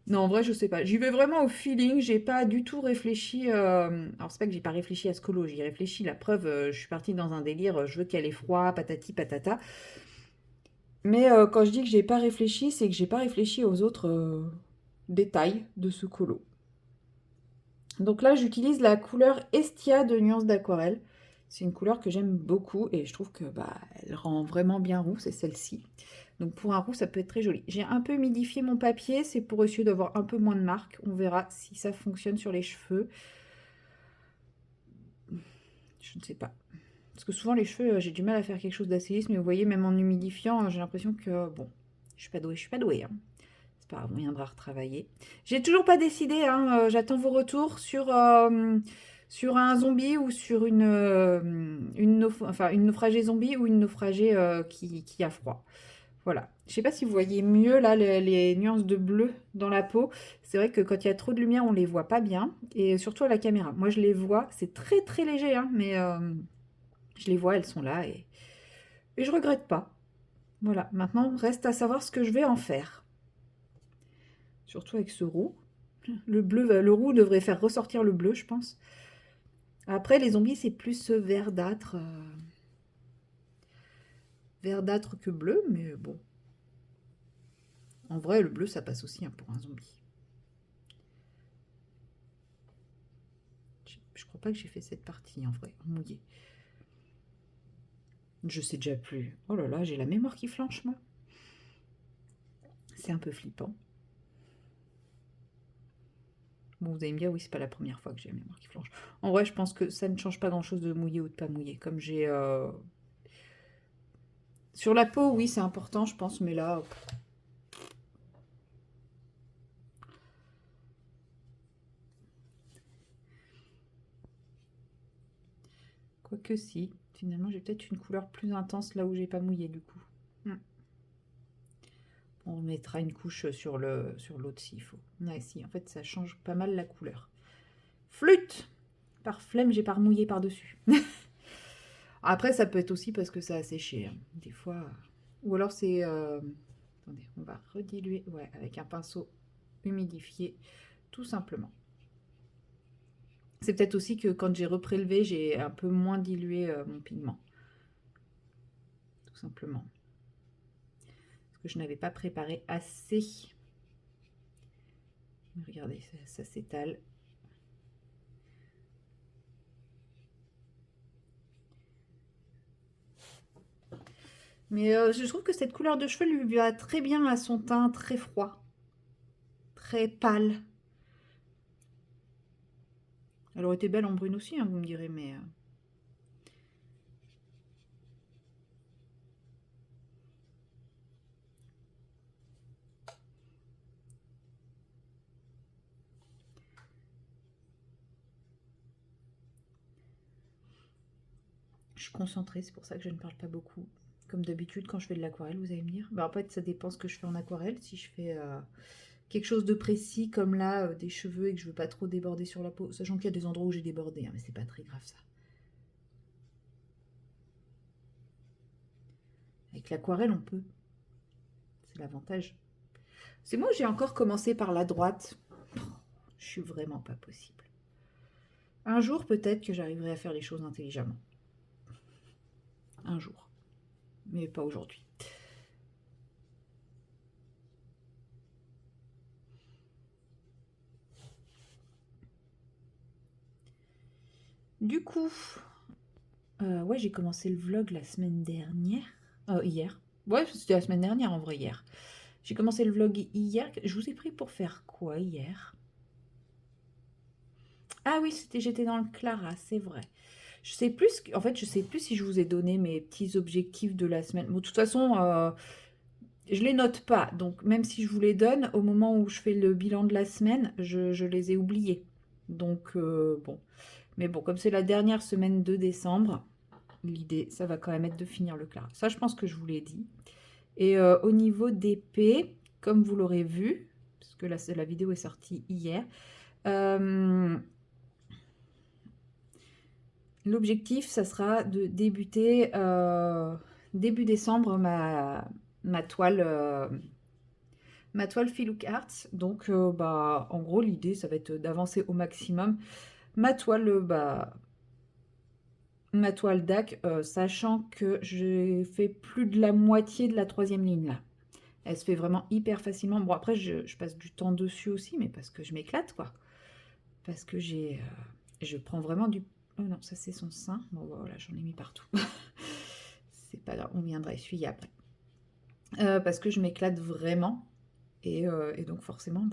Non, en vrai, je sais pas. J'y vais vraiment au feeling. J'ai pas du tout réfléchi. Alors, c'est pas que j'ai pas réfléchi à ce colo. J'y réfléchi. La preuve, je suis partie dans un délire. Je veux qu'elle ait froid, patati patata. Mais quand je dis que j'ai pas réfléchi, c'est que j'ai pas réfléchi aux autres détails de ce colo. Donc là, j'utilise la couleur Estia de Nuances d'aquarelle. C'est une couleur que j'aime beaucoup et je trouve que bah, elle rend vraiment bien roux, c'est celle-ci. Donc pour un roux, ça peut être très joli. J'ai un peu humidifié mon papier, c'est pour essayer d'avoir un peu moins de marques. On verra si ça fonctionne sur les cheveux. Je ne sais pas. Parce que souvent les cheveux, j'ai du mal à faire quelque chose d'assez lisse, mais vous voyez, même en humidifiant, j'ai l'impression que, bon, je suis pas douée. Hein. C'est pas grave, on viendra retravailler. J'ai toujours pas décidé, hein, j'attends vos retours sur un zombie ou sur une naufragée zombie ou une naufragée qui a froid. Voilà. Je sais pas si vous voyez mieux là les nuances de bleu dans la peau. C'est vrai que quand il y a trop de lumière, on les voit pas bien. Et surtout à la caméra. Moi, je les vois. C'est très très léger, hein, mais je les vois, elles sont là et je regrette pas. Voilà. Maintenant, reste à savoir ce que je vais en faire. Surtout avec ce roux. Le bleu, le roux devrait faire ressortir le bleu, je pense. Après, les zombies, c'est plus verdâtre que bleu, mais bon. En vrai, le bleu, ça passe aussi hein, pour un zombie. Je crois pas que j'ai fait cette partie en vrai, en mouillé. Je sais déjà plus. Oh là là, j'ai la mémoire qui flanche, moi. C'est un peu flippant. Bon, vous allez me dire, oui, c'est pas la première fois que j'ai la mémoire qui flanche. En vrai, je pense que ça ne change pas grand-chose de mouiller ou de pas mouiller. Comme j'ai... Sur la peau, oui, c'est important, je pense, mais là... Quoique si. Finalement, j'ai peut-être une couleur plus intense là où j'ai pas mouillé, du coup. On mettra une couche sur l'autre s'il faut. Ouais, si, en fait, ça change pas mal la couleur. Flûte! Par flemme, j'ai pas remouillé par-dessus. Après, ça peut être aussi parce que ça a séché. Hein. Des fois... Ou alors c'est... Attendez, on va rediluer ouais, avec un pinceau humidifié, tout simplement. C'est peut-être aussi que quand j'ai reprélevé, j'ai un peu moins dilué mon pigment. Tout simplement. Parce que je n'avais pas préparé assez. Regardez, ça s'étale. Mais je trouve que cette couleur de cheveux lui va très bien à son teint très froid, très pâle. Elle aurait été belle en brune aussi, hein, vous me direz, mais... Je suis concentrée, c'est pour ça que je ne parle pas beaucoup. Comme d'habitude, quand je fais de l'aquarelle, vous allez me dire. Bah, en fait, ça dépend ce que je fais en aquarelle. Si je fais quelque chose de précis, comme là, des cheveux, et que je veux pas trop déborder sur la peau, sachant qu'il y a des endroits où j'ai débordé, hein, mais c'est pas très grave ça. Avec l'aquarelle, on peut. C'est l'avantage. C'est moi, j'ai encore commencé par la droite. Je suis vraiment pas possible. Un jour, peut-être que j'arriverai à faire les choses intelligemment. Un jour. Mais pas aujourd'hui. Du coup, ouais, j'ai commencé le vlog la semaine dernière. Hier. Ouais, c'était la semaine dernière en vrai, hier. J'ai commencé le vlog hier. Je vous ai pris pour faire quoi hier? Ah oui, j'étais dans le Clara, c'est vrai. Je sais plus, en fait, je sais plus si je vous ai donné mes petits objectifs de la semaine. Bon, de toute façon, je les note pas. Donc, même si je vous les donne, au moment où je fais le bilan de la semaine, je les ai oubliés. Donc, bon. Mais bon, comme c'est la dernière semaine de décembre, l'idée, ça va quand même être de finir le Clara. Ça, je pense que je vous l'ai dit. Et au niveau d'épée, comme vous l'aurez vu, parce que la vidéo est sortie hier, l'objectif, ça sera de débuter début décembre ma toile Filook Arts. Donc, bah, en gros, l'idée, ça va être d'avancer au maximum ma toile, ma toile DAC, sachant que j'ai fait plus de la moitié de la 3e ligne là. Elle se fait vraiment hyper facilement. Bon, après, je passe du temps dessus aussi, mais parce que je m'éclate, quoi. Parce que je prends vraiment du... Oh non, ça c'est son sein. Bon, voilà, j'en ai mis partout. C'est pas grave, on viendra essuyer après. Parce que je m'éclate vraiment. Et donc forcément,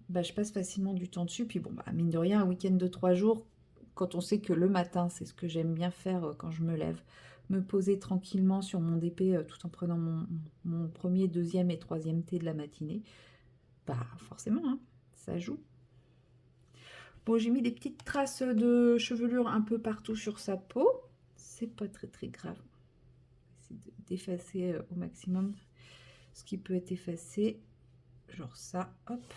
je passe facilement du temps dessus. Puis bon, mine de rien, un week-end de 3 jours, quand on sait que le matin, c'est ce que j'aime bien faire quand je me lève, me poser tranquillement sur mon DP tout en prenant mon premier, deuxième et troisième thé de la matinée, forcément, hein, ça joue. Bon, j'ai mis des petites traces de chevelure un peu partout sur sa peau. C'est pas très très grave. C'est d'effacer au maximum ce qui peut être effacé. Genre ça, hop.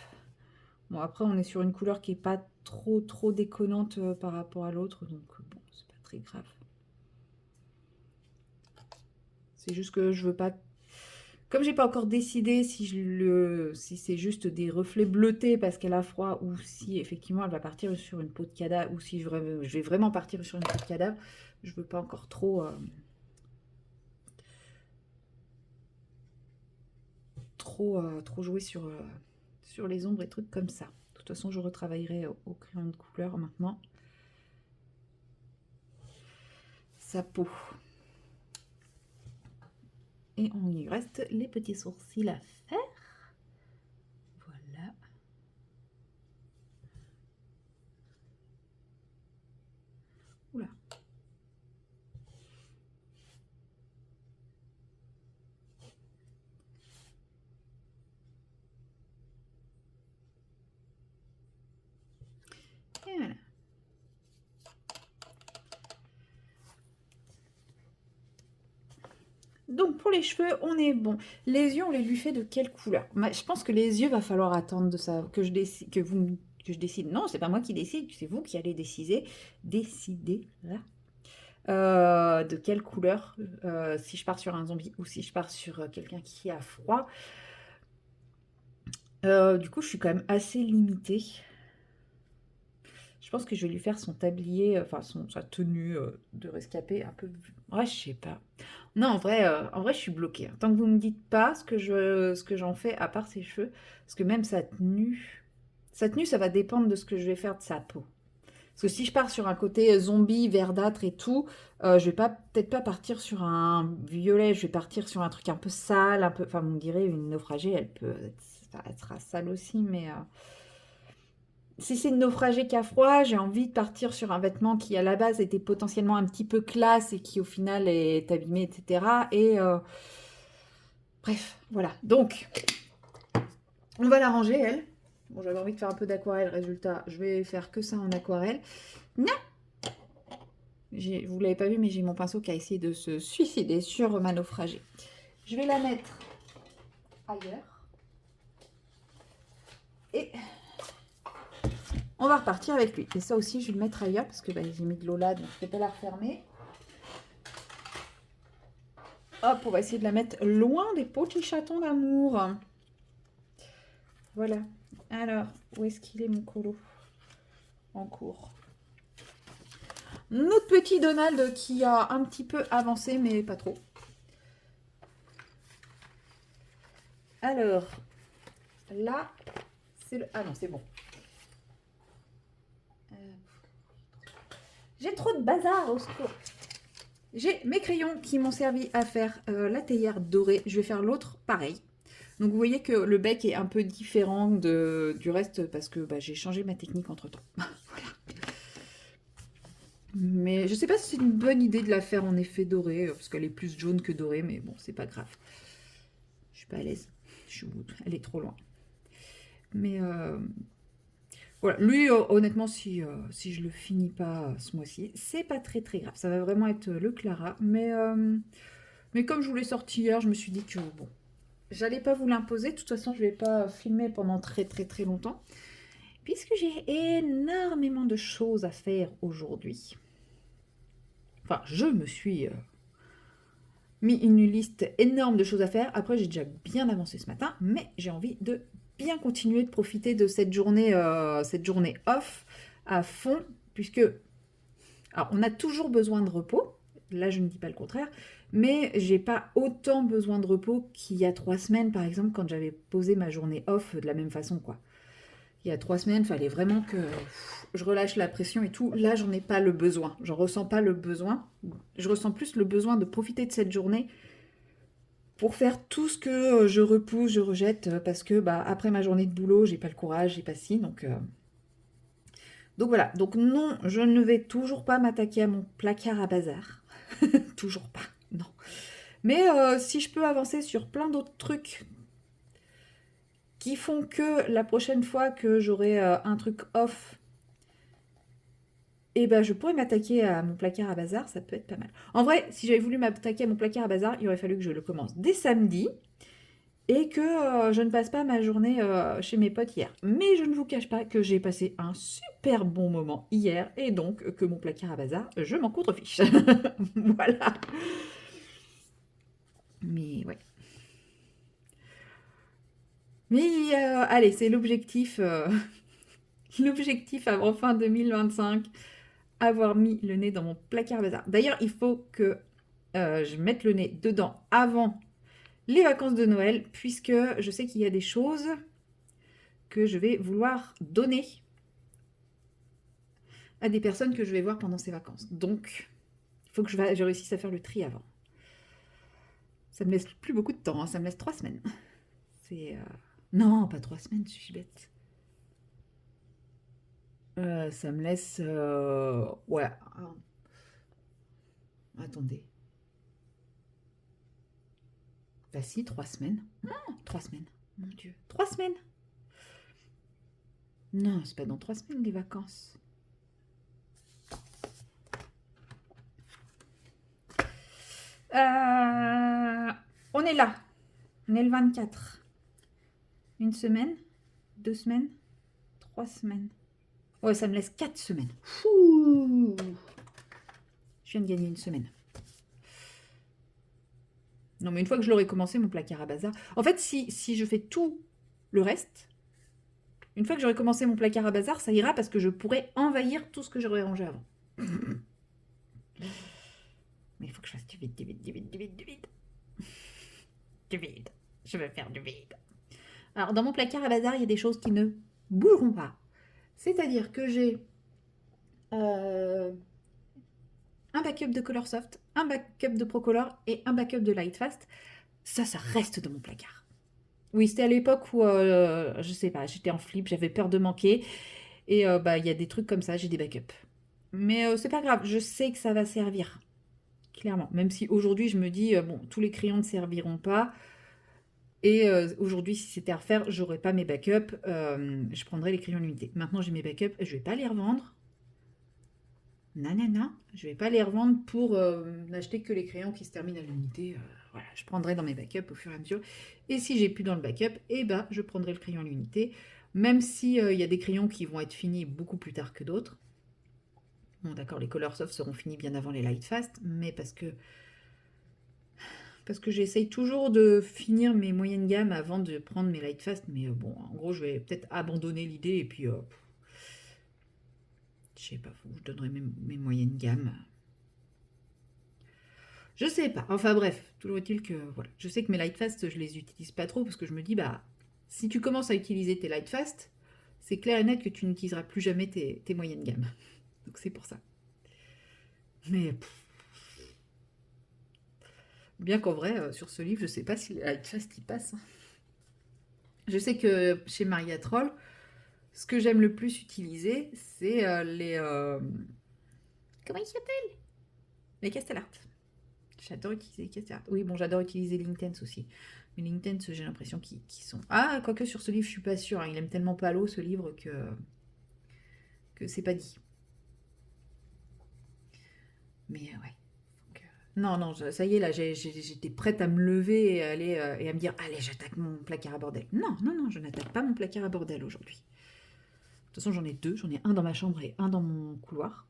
Bon, après, on est sur une couleur qui est pas trop déconnante par rapport à l'autre. Donc, bon, c'est pas très grave. C'est juste que je veux pas... Comme j'ai pas encore décidé si c'est juste des reflets bleutés parce qu'elle a froid ou si effectivement elle va partir sur une peau de cadavre ou si je vais vraiment partir sur une peau de cadavre, je veux pas encore trop jouer sur les ombres et trucs comme ça. De toute façon, je retravaillerai au crayon de couleur maintenant sa peau. Et on y reste les petits sourcils à faire. Voilà. Oula. Et voilà. Donc pour les cheveux, on est bon. Les yeux, on les lui fait de quelle couleur? Je pense que les yeux, va falloir attendre de ça, que je décide, que je décide. Non, c'est pas moi qui décide, c'est vous qui allez décider là, de quelle couleur, si je pars sur un zombie ou si je pars sur quelqu'un qui a froid. Du coup, je suis quand même assez limitée. Je pense que je vais lui faire son tablier, enfin sa tenue de rescapé un peu... Ouais, je sais pas. Non, en vrai, je suis bloquée, hein. Tant que vous me dites pas ce que j'en fais, à part ses cheveux, parce que même sa tenue, ça va dépendre de ce que je vais faire de sa peau. Parce que si je pars sur un côté zombie, verdâtre et tout, je vais peut-être pas partir sur un violet, je vais partir sur un truc un peu sale, un peu... Enfin, vous me direz, une naufragée, elle sera sale aussi, mais... si c'est une naufragée qui a froid, j'ai envie de partir sur un vêtement qui à la base était potentiellement un petit peu classe et qui au final est abîmé, etc. Et bref, voilà. Donc, on va la ranger, elle. Bon, j'avais envie de faire un peu d'aquarelle, résultat, je vais faire que ça en aquarelle. Non, vous l'avez pas vu, mais j'ai mon pinceau qui a essayé de se suicider sur ma naufragée. Je vais la mettre ailleurs. Et on va repartir avec lui. Et ça aussi, je vais le mettre ailleurs parce que j'ai mis de l'eau là, donc je ne vais pas la refermer. Hop, on va essayer de la mettre loin des petits chatons d'amour. Voilà. Alors, où est-ce qu'il est mon colo? En cours. Notre petit Donald qui a un petit peu avancé, mais pas trop. Alors, là, c'est le... Ah non, c'est bon. J'ai trop de bazar, au secours. J'ai mes crayons qui m'ont servi à faire la théière dorée. Je vais faire l'autre pareil. Donc vous voyez que le bec est un peu différent du reste parce que j'ai changé ma technique entre temps. Voilà. Mais je sais pas si c'est une bonne idée de la faire en effet doré parce qu'elle est plus jaune que dorée, mais bon, c'est pas grave. Je suis pas à l'aise. Elle est trop loin. Mais voilà, lui honnêtement, si je le finis pas ce mois-ci, c'est pas très très grave. Ça va vraiment être le Clara. Mais comme je vous l'ai sorti hier, je me suis dit que bon, j'allais pas vous l'imposer. De toute façon, je vais pas filmer pendant très très très longtemps. Puisque j'ai énormément de choses à faire aujourd'hui. Enfin, je me suis mis une liste énorme de choses à faire. Après, j'ai déjà bien avancé ce matin, mais j'ai envie de bien continuer de profiter de cette journée off à fond, puisque alors, on a toujours besoin de repos. Là, je ne dis pas le contraire, mais j'ai pas autant besoin de repos qu'il y a 3 semaines, par exemple, quand j'avais posé ma journée off de la même façon, quoi. Il y a 3 semaines, il fallait vraiment que je relâche la pression et tout. Là, j'en ai pas le besoin. J'en ressens pas le besoin. Je ressens plus le besoin de profiter de cette journée pour faire tout ce que je repousse, je rejette, parce que après ma journée de boulot, j'ai pas le courage, j'ai pas si. Donc voilà. Donc non, je ne vais toujours pas m'attaquer à mon placard à bazar. Toujours pas, non. Mais si je peux avancer sur plein d'autres trucs qui font que la prochaine fois que j'aurai un truc off, et je pourrais m'attaquer à mon placard à bazar, ça peut être pas mal. En vrai, si j'avais voulu m'attaquer à mon placard à bazar, il aurait fallu que je le commence dès samedi et que je ne passe pas ma journée chez mes potes hier. Mais je ne vous cache pas que j'ai passé un super bon moment hier et donc que mon placard à bazar, je m'en contrefiche. Voilà. Mais ouais. Mais allez, c'est l'objectif. L'objectif avant fin 2025, avoir mis le nez dans mon placard à bazar. D'ailleurs, il faut que je mette le nez dedans avant les vacances de Noël, puisque je sais qu'il y a des choses que je vais vouloir donner à des personnes que je vais voir pendant ces vacances. Donc, il faut que je réussisse à faire le tri avant. Ça me laisse plus beaucoup de temps, hein, ça me laisse 3 semaines. C'est... Non, pas 3 semaines, je suis bête. Ça me laisse... Ouais. Attendez. Bah si, 3 semaines. Non, 3 semaines. Mon Dieu. 3 semaines. Non, c'est pas dans 3 semaines les vacances. On est là. On est le 24. 1 semaine, 2 semaines, 3 semaines. Ouais, ça me laisse 4 semaines. Fouh. Je viens de gagner 1 semaine. Non, mais une fois que je l'aurai commencé, mon placard à bazar. En fait, si je fais tout le reste, une fois que j'aurai commencé mon placard à bazar, ça ira parce que je pourrai envahir tout ce que j'aurais rangé avant. Mais il faut que je fasse du vide, du vide, du vide, du vide, du vide. Du vide. Je veux faire du vide. Alors, dans mon placard à bazar, il y a des choses qui ne bougeront pas. C'est-à-dire que j'ai un backup de Colorsoft, un backup de Procolor et un backup de Lightfast. Ça reste dans mon placard. Oui, c'était à l'époque où, je sais pas, j'étais en flip, j'avais peur de manquer. Et bah, il y a des trucs comme ça, j'ai des backups. Mais c'est pas grave, je sais que ça va servir, clairement. Même si aujourd'hui, je me dis, bon, tous les crayons ne serviront pas. Et aujourd'hui, si c'était à refaire, j'aurais pas mes backups, je prendrais les crayons limités. Maintenant, j'ai mes backups, je vais pas les revendre. Nanana, je vais pas les revendre pour n'acheter que les crayons qui se terminent à l'unité. Voilà, je prendrai dans mes backups au fur et à mesure. Et si j'ai plus dans le backup, eh ben, je prendrai le crayon à l'unité. Même si il y a des crayons qui vont être finis beaucoup plus tard que d'autres. Bon, d'accord, les Color Soft seront finis bien avant les Light Fast, mais parce que j'essaye toujours de finir mes moyennes gammes avant de prendre mes Light Fast. Mais bon, en gros, je vais peut-être abandonner l'idée et puis je sais pas, je donnerai mes moyennes gammes. Je sais pas. Enfin bref, toujours est-il que voilà. Je sais que mes light fast, je les utilise pas trop parce que je me dis, bah, si tu commences à utiliser tes light fast, c'est clair et net que tu n'utiliseras plus jamais tes moyennes gammes. Donc c'est pour ça. Mais bien qu'en vrai, sur ce livre, je sais pas si les light fast y passent, hein. Je sais que chez Maria Troll, ce que j'aime le plus utiliser, c'est les. Comment ils s'appellent? Les Castellart. J'adore utiliser les Castellart. Oui, bon, j'adore utiliser l'Intense aussi. Mais l'Intense, j'ai l'impression qu'ils sont. Ah, quoique sur ce livre, je suis pas sûre, hein. Il aime tellement pas l'eau, ce livre, que c'est pas dit. Mais ouais. Donc, non, non, ça y est, là, j'étais prête à me lever et à aller et à me dire, allez, j'attaque mon placard à bordel. Non, non, non, je n'attaque pas mon placard à bordel aujourd'hui. De toute façon, j'en ai deux. J'en ai un dans ma chambre et un dans mon couloir.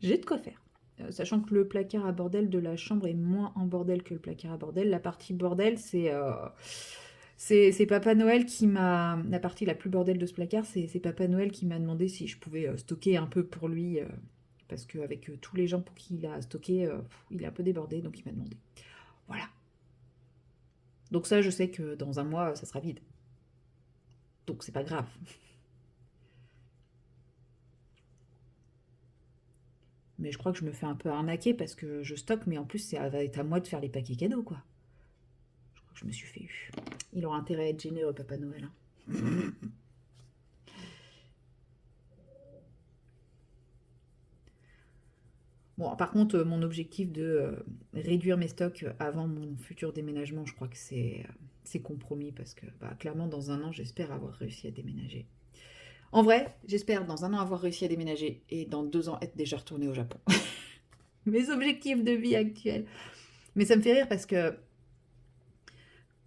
J'ai de quoi faire. Sachant que le placard à bordel de la chambre est moins en bordel que le placard à bordel. La partie bordel, c'est Papa Noël qui m'a. La partie la plus bordel de ce placard, c'est Papa Noël qui m'a demandé si je pouvais stocker un peu pour lui. Parce qu'avec tous les gens pour qui il a stocké, il est un peu débordé, donc il m'a demandé. Voilà. Donc ça, je sais que dans un mois, ça sera vide. Donc c'est pas grave. Mais je crois que je me fais un peu arnaquer parce que je stocke, mais en plus, ça va être à moi de faire les paquets cadeaux, quoi. Je crois que je me suis fait eu. Il aura intérêt à être généreux, Papa Noël, hein. Bon, par contre, mon objectif de réduire mes stocks avant mon futur déménagement, je crois que c'est compromis parce que bah, clairement, dans un an, j'espère avoir réussi à déménager. En vrai, j'espère dans un an avoir réussi à déménager et dans 2 ans être déjà retourné au Japon. Mes objectifs de vie actuels. Mais ça me fait rire parce que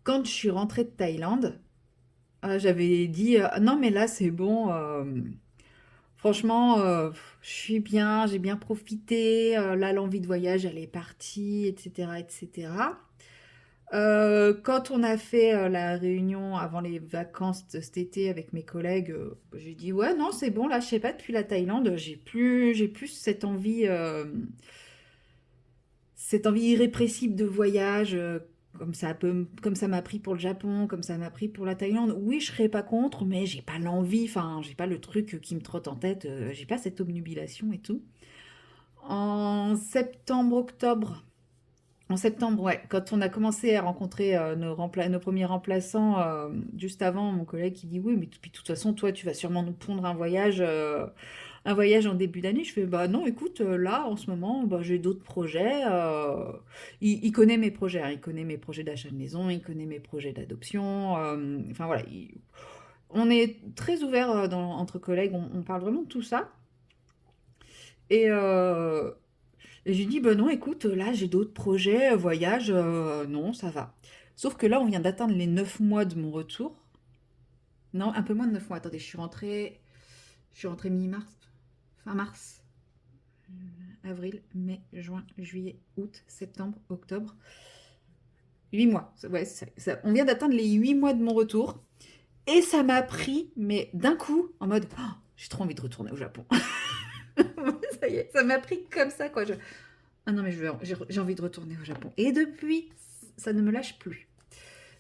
quand je suis rentrée de Thaïlande, j'avais dit non, mais là, c'est bon. Franchement, je suis bien, j'ai bien profité. Là, l'envie de voyage, elle est partie, etc., etc. Quand on a fait la réunion avant les vacances de cet été avec mes collègues, j'ai dit ouais, non, c'est bon, là, je sais pas, depuis la Thaïlande, j'ai plus cette envie irrépressible de voyage, comme ça m'a pris pour le Japon, comme ça m'a pris pour la Thaïlande. Oui, je serais pas contre, mais j'ai pas l'envie, enfin, j'ai pas le truc qui me trotte en tête, j'ai pas cette obnubilation et tout. En septembre, octobre, en septembre, ouais, quand on a commencé à rencontrer nos premiers remplaçants, juste avant, mon collègue qui dit oui, mais puis de toute façon, toi, tu vas sûrement nous pondre un voyage en début d'année. Je fais bah non, écoute, là, en ce moment, bah, j'ai d'autres projets. Il connaît mes projets, hein, il connaît mes projets d'achat de maison, il connaît mes projets d'adoption. Enfin voilà, on est très ouvert entre collègues, on parle vraiment de tout ça. Et, et j'ai dit, bah non, écoute, là j'ai d'autres projets, voyage, non, ça va. Sauf que là, on vient d'atteindre les 9 mois de mon retour. Non, un peu moins de 9 mois. Attendez, je suis rentrée mi-mars, fin mars, avril, mai, juin, juillet, août, septembre, octobre. 8 mois. Ouais, on vient d'atteindre les 8 mois de mon retour. Et ça m'a pris, mais d'un coup, en mode, oh, j'ai trop envie de retourner au Japon. Ça y est, ça m'a pris comme ça, quoi. Ah non, mais j'ai envie de retourner au Japon. Et depuis, ça ne me lâche plus.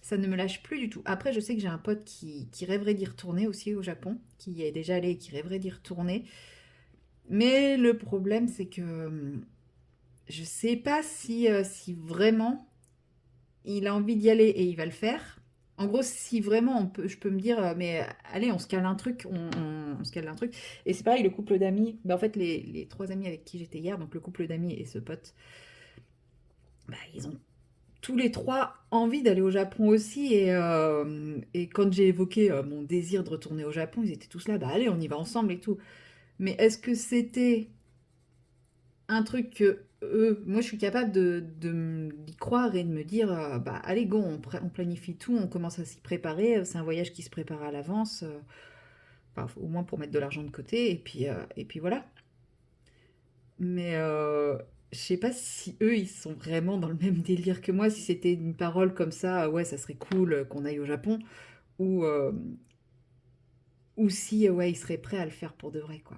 Ça ne me lâche plus du tout. Après, je sais que j'ai un pote qui rêverait d'y retourner aussi au Japon, qui y est déjà allé et qui rêverait d'y retourner. Mais le problème, c'est que je sais pas si vraiment il a envie d'y aller et il va le faire, En gros, si vraiment je peux me dire, mais allez, on se cale un truc, on se cale un truc. Et c'est pareil, le couple d'amis, bah, en fait, les trois amis avec qui j'étais hier, donc le couple d'amis et ce pote, bah, ils ont tous les trois envie d'aller au Japon aussi. Et quand j'ai évoqué mon désir de retourner au Japon, ils étaient tous là, bah allez, on y va ensemble et tout. Mais est-ce que c'était un truc que eux, moi je suis capable d'y croire et de me dire, bah allez, go, on planifie tout, on commence à s'y préparer, c'est un voyage qui se prépare à l'avance, enfin, au moins pour mettre de l'argent de côté, et puis voilà. Mais je sais pas si eux, ils sont vraiment dans le même délire que moi, si c'était une parole comme ça, ouais, ça serait cool qu'on aille au Japon, ou, euh, ou si, ouais, ils seraient prêts à le faire pour de vrai, quoi.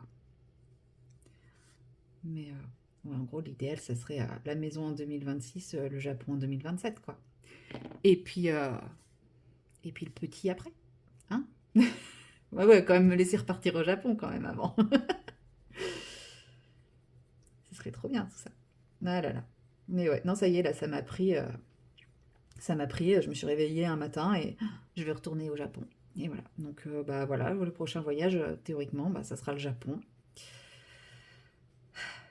Mais ouais, en gros, l'idéal, ça serait la maison en 2026, le Japon en 2027, quoi. Et puis, euh, et puis le petit après, hein? Ouais, ouais, quand même me laisser repartir au Japon quand même avant. Ce serait trop bien tout ça. Ah là là. Mais ouais, non, ça y est, là, ça m'a pris, je me suis réveillée un matin et je vais retourner au Japon. Et voilà. Donc, bah voilà, le prochain voyage, théoriquement, bah, ça sera le Japon.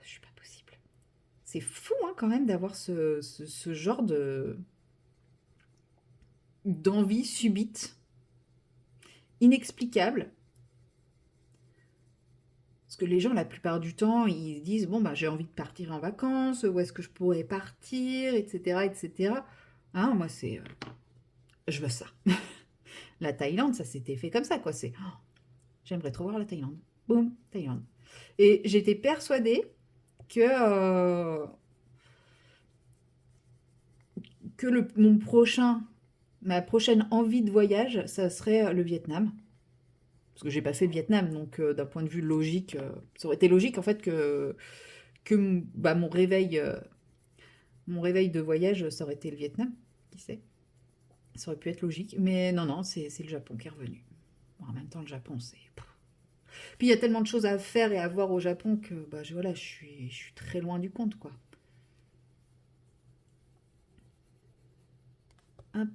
Je suis pas possible. C'est fou, hein, quand même, d'avoir ce genre d'envie subite, inexplicable. Parce que les gens, la plupart du temps, ils se disent, bon, bah, j'ai envie de partir en vacances, où est-ce que je pourrais partir, etc., etc. Hein, moi, je veux ça. La Thaïlande, ça s'était fait comme ça, quoi. J'aimerais trop voir la Thaïlande. Boum, Thaïlande. Et j'étais persuadée que, ma prochaine envie de voyage, ça serait le Vietnam. Parce que j'ai pas fait le Vietnam, donc d'un point de vue logique, ça aurait été logique en fait que bah, mon réveil de voyage, ça aurait été le Vietnam, qui sait. Ça aurait pu être logique, mais non, non, c'est le Japon qui est revenu. Bon, en même temps, le Japon, c'est... Puis il y a tellement de choses à faire et à voir au Japon que bah, voilà, je suis très loin du compte, quoi. Hop.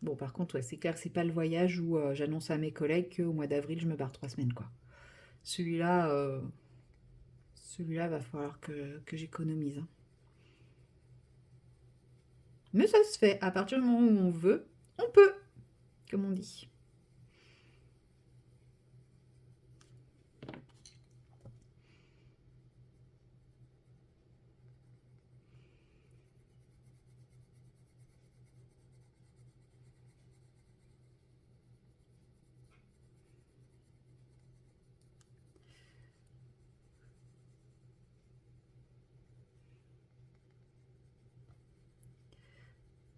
Bon, par contre, ouais, c'est clair que c'est pas le voyage où j'annonce à mes collègues qu'au mois d'avril, je me barre 3 semaines, quoi. Celui-là, celui-là, va falloir que j'économise, hein. Mais ça se fait. À partir du moment où on veut, on peut, comme on dit.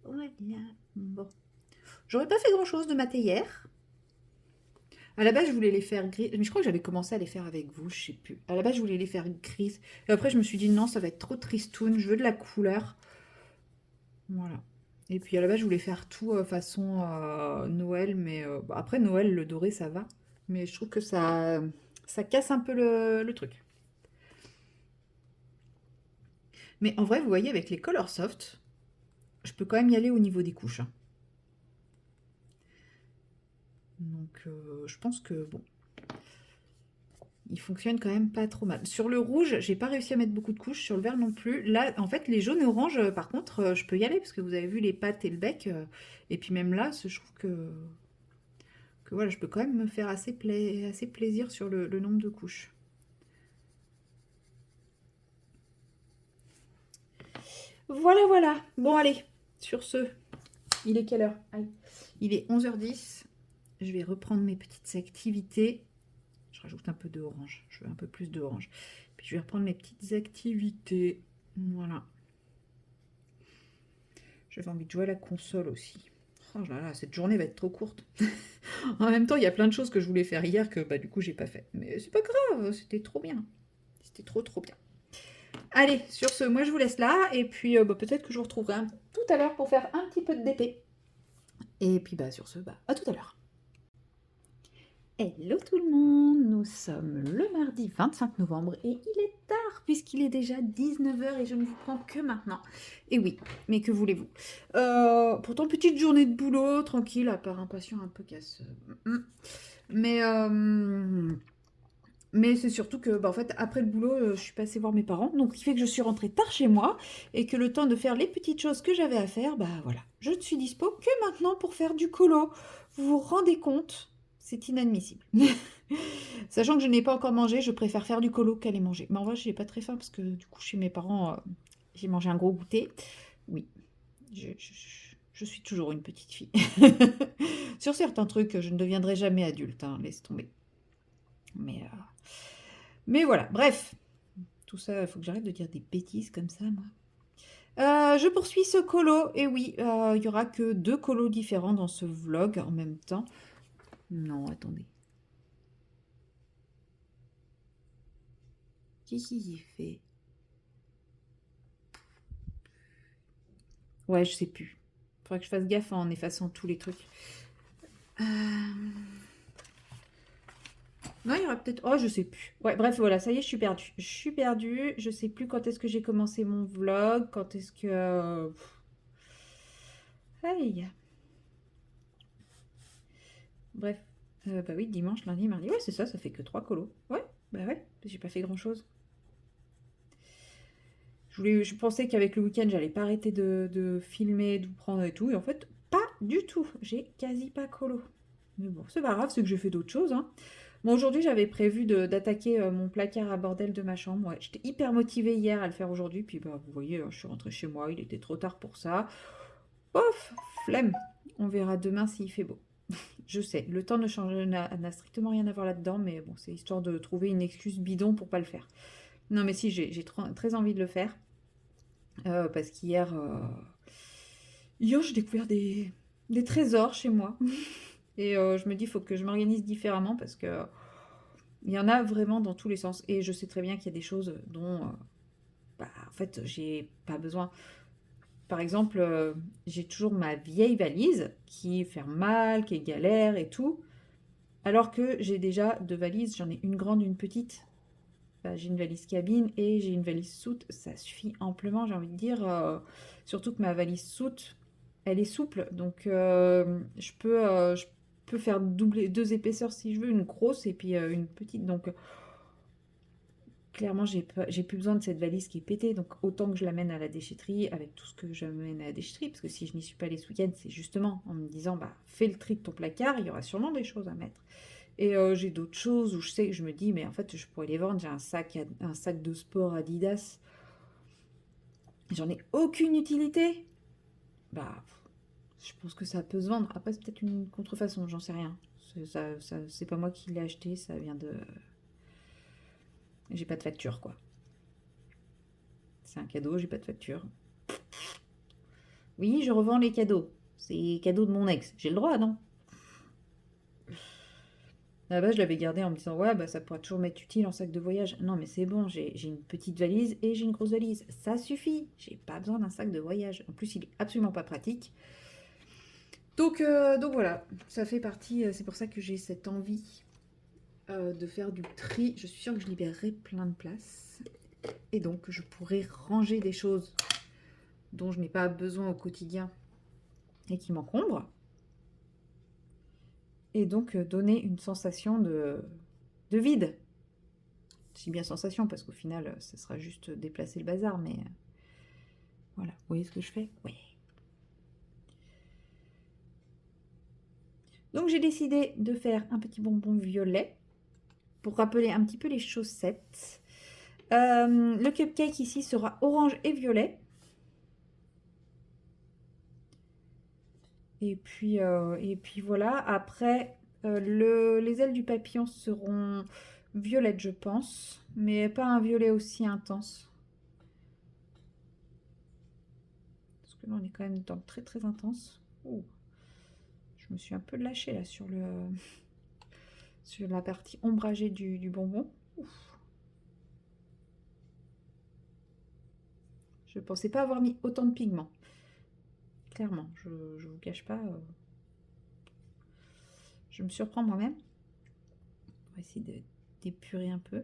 Voilà. Bon. J'aurais pas fait grand-chose de maths hier. À la base, je voulais les faire gris. Mais je crois que j'avais commencé à les faire avec vous, je sais plus. À la base, je voulais les faire grises. Et après, je me suis dit non, ça va être trop tristoun. Je veux de la couleur. Voilà. Et puis à la base, je voulais faire tout façon Noël. Mais bah, après, Noël, le doré, ça va. Mais je trouve que ça casse un peu le truc. Mais en vrai, vous voyez, avec les Color Soft, je peux quand même y aller au niveau des couches, hein. Donc, je pense que bon, il fonctionne quand même pas trop mal. Sur le rouge, j'ai pas réussi à mettre beaucoup de couches, sur le vert non plus. Là, en fait, les jaunes et oranges, par contre, je peux y aller parce que vous avez vu les pattes et le bec. Et puis même là, je trouve que voilà, je peux quand même me faire assez plaisir sur le nombre de couches. Voilà, voilà. Bon, allez, sur ce, il est quelle heure? Aïe. Il est 11h10. Je vais reprendre mes petites activités. Je rajoute un peu d'orange. Je veux un peu plus d'orange. Puis je vais reprendre mes petites activités. Voilà. J'avais envie de jouer à la console aussi. Oh là là, cette journée va être trop courte. En même temps, il y a plein de choses que je voulais faire hier que bah, du coup, j'ai pas fait. Mais c'est pas grave, c'était trop bien. C'était trop trop bien. Allez, sur ce, moi je vous laisse là. Et puis bah, peut-être que je vous retrouverai tout à l'heure pour faire un petit peu de DP. Et puis bah, sur ce, bah, à tout à l'heure. Hello tout le monde, nous sommes le mardi 25 novembre et il est tard puisqu'il est déjà 19h et je ne vous prends que maintenant. Et oui, mais que voulez-vous? Pourtant petite journée de boulot, tranquille, à part un patient un peu casseux. Mais, mais c'est surtout que, en fait, après le boulot, je suis passée voir mes parents, donc ce qui fait que je suis rentrée tard chez moi et que le temps de faire les petites choses que j'avais à faire, voilà, je ne suis dispo que maintenant pour faire du colo. Vous vous rendez compte? C'est inadmissible. Sachant que je n'ai pas encore mangé, je préfère faire du colo qu'aller manger. Mais en vrai, je n'ai pas très faim parce que du coup, chez mes parents, j'ai mangé un gros goûter. Oui, je suis toujours une petite fille. Sur certains trucs, je ne deviendrai jamais adulte, hein, laisse tomber. Mais voilà, bref. Tout ça, il faut que j'arrête de dire des bêtises comme ça, moi. Je poursuis ce colo, et oui, il n'y aura que 2 colos différents dans ce vlog en même temps. Non, attendez. Qu'est-ce qu'il fait? Ouais, je sais plus. Faudrait que je fasse gaffe en effaçant tous les trucs. Non, il y aura peut-être... Oh, je sais plus. Ouais, bref, voilà, ça y est, je suis perdue. Je suis perdue. Je sais plus quand est-ce que j'ai commencé mon vlog, quand est-ce que... Aïe. Bref. Bah oui, dimanche, lundi, mardi. Ouais, c'est ça, ça fait que 3 colos. Ouais, bah ouais, j'ai pas fait grand-chose. Je pensais qu'avec le week-end, j'allais pas arrêter de filmer, de vous prendre et tout. Et en fait, pas du tout. J'ai quasi pas colo. Mais bon, c'est pas grave, c'est que j'ai fait d'autres choses, hein. Bon, aujourd'hui, j'avais prévu d'attaquer mon placard à bordel de ma chambre. Ouais, j'étais hyper motivée hier à le faire aujourd'hui. Puis, vous voyez, je suis rentrée chez moi. Il était trop tard pour ça. Bof, flemme. On verra demain s'il fait beau. Je sais, le temps n'a strictement rien à voir là-dedans. Mais bon, c'est histoire de trouver une excuse bidon pour pas le faire. Non, mais si, j'ai très envie de le faire. Parce hier, j'ai découvert des trésors chez moi. Et je me dis, il faut que je m'organise différemment parce que il y en a vraiment dans tous les sens. Et je sais très bien qu'il y a des choses dont, en fait, j'ai pas besoin. Par exemple, j'ai toujours ma vieille valise qui fait mal, qui est galère et tout. Alors que j'ai déjà 2 valises. J'en ai une grande, une petite. J'ai une valise cabine et j'ai une valise soute. Ça suffit amplement, j'ai envie de dire. Surtout que ma valise soute, elle est souple. Donc, je peux faire doubler 2 épaisseurs si je veux. Une grosse et puis une petite. Donc, clairement, j'ai plus besoin de cette valise qui est pétée. Donc, autant que je l'amène à la déchetterie avec tout ce que j'amène à la déchetterie. Parce que si je n'y suis pas les week-ends, c'est justement en me disant, fais le tri de ton placard. Il y aura sûrement des choses à mettre. Et j'ai d'autres choses où je sais que je me dis, mais en fait, je pourrais les vendre. J'ai un sac de sport Adidas. J'en ai aucune utilité. Je pense que ça peut se vendre. Après, c'est peut-être une contrefaçon, j'en sais rien. C'est pas moi qui l'ai acheté, ça vient de... J'ai pas de facture, quoi. C'est un cadeau, j'ai pas de facture. Oui, je revends les cadeaux. C'est les cadeaux de mon ex. J'ai le droit, non? À la base, je l'avais gardé en me disant, ouais, ça pourra toujours m'être utile en sac de voyage. Non, mais c'est bon, j'ai une petite valise et j'ai une grosse valise. Ça suffit. J'ai pas besoin d'un sac de voyage. En plus, il est absolument pas pratique. Donc voilà, ça fait partie. C'est pour ça que j'ai cette envie de faire du tri. Je suis sûre que je libérerai plein de place. Et donc, je pourrai ranger des choses dont je n'ai pas besoin au quotidien et qui m'encombrent. Et donc, donner une sensation de vide. C'est bien sensation parce qu'au final, ça sera juste déplacer le bazar, mais voilà. Vous voyez ce que je fais? Oui. Donc j'ai décidé de faire un petit bonbon violet pour rappeler un petit peu les chaussettes. Le cupcake ici sera orange et violet. Et puis voilà. Après, les ailes du papillon seront violettes, je pense, mais pas un violet aussi intense. Parce que là, on est quand même dans le très très intense. Ouh. Je me suis un peu lâchée là sur la partie ombragée du bonbon. Ouf. Je ne pensais pas avoir mis autant de pigments. Clairement, je ne vous cache pas. Je me surprends moi-même. va essayer d'épurer un peu.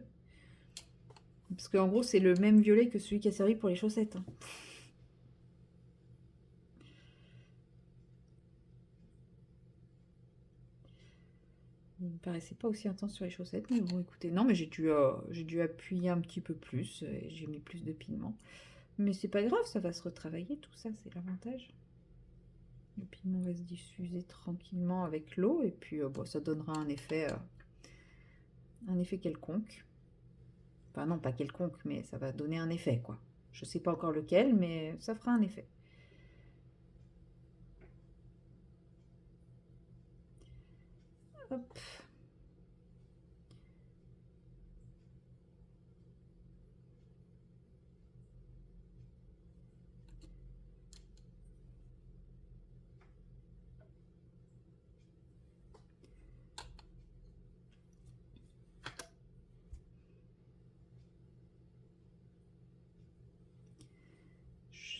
Parce qu'en gros, c'est le même violet que celui qui a servi pour les chaussettes. Hein. Il ne me paraissait pas aussi intense sur les chaussettes, mais bon, écoutez, non, mais j'ai dû appuyer un petit peu plus, et j'ai mis plus de pigment. Mais c'est pas grave, ça va se retravailler, tout ça, c'est l'avantage. Le pigment va se diffuser tranquillement avec l'eau, et puis bon, ça donnera un effet quelconque. Enfin non, pas quelconque, mais ça va donner un effet, quoi. Je sais pas encore lequel, mais ça fera un effet. Hop.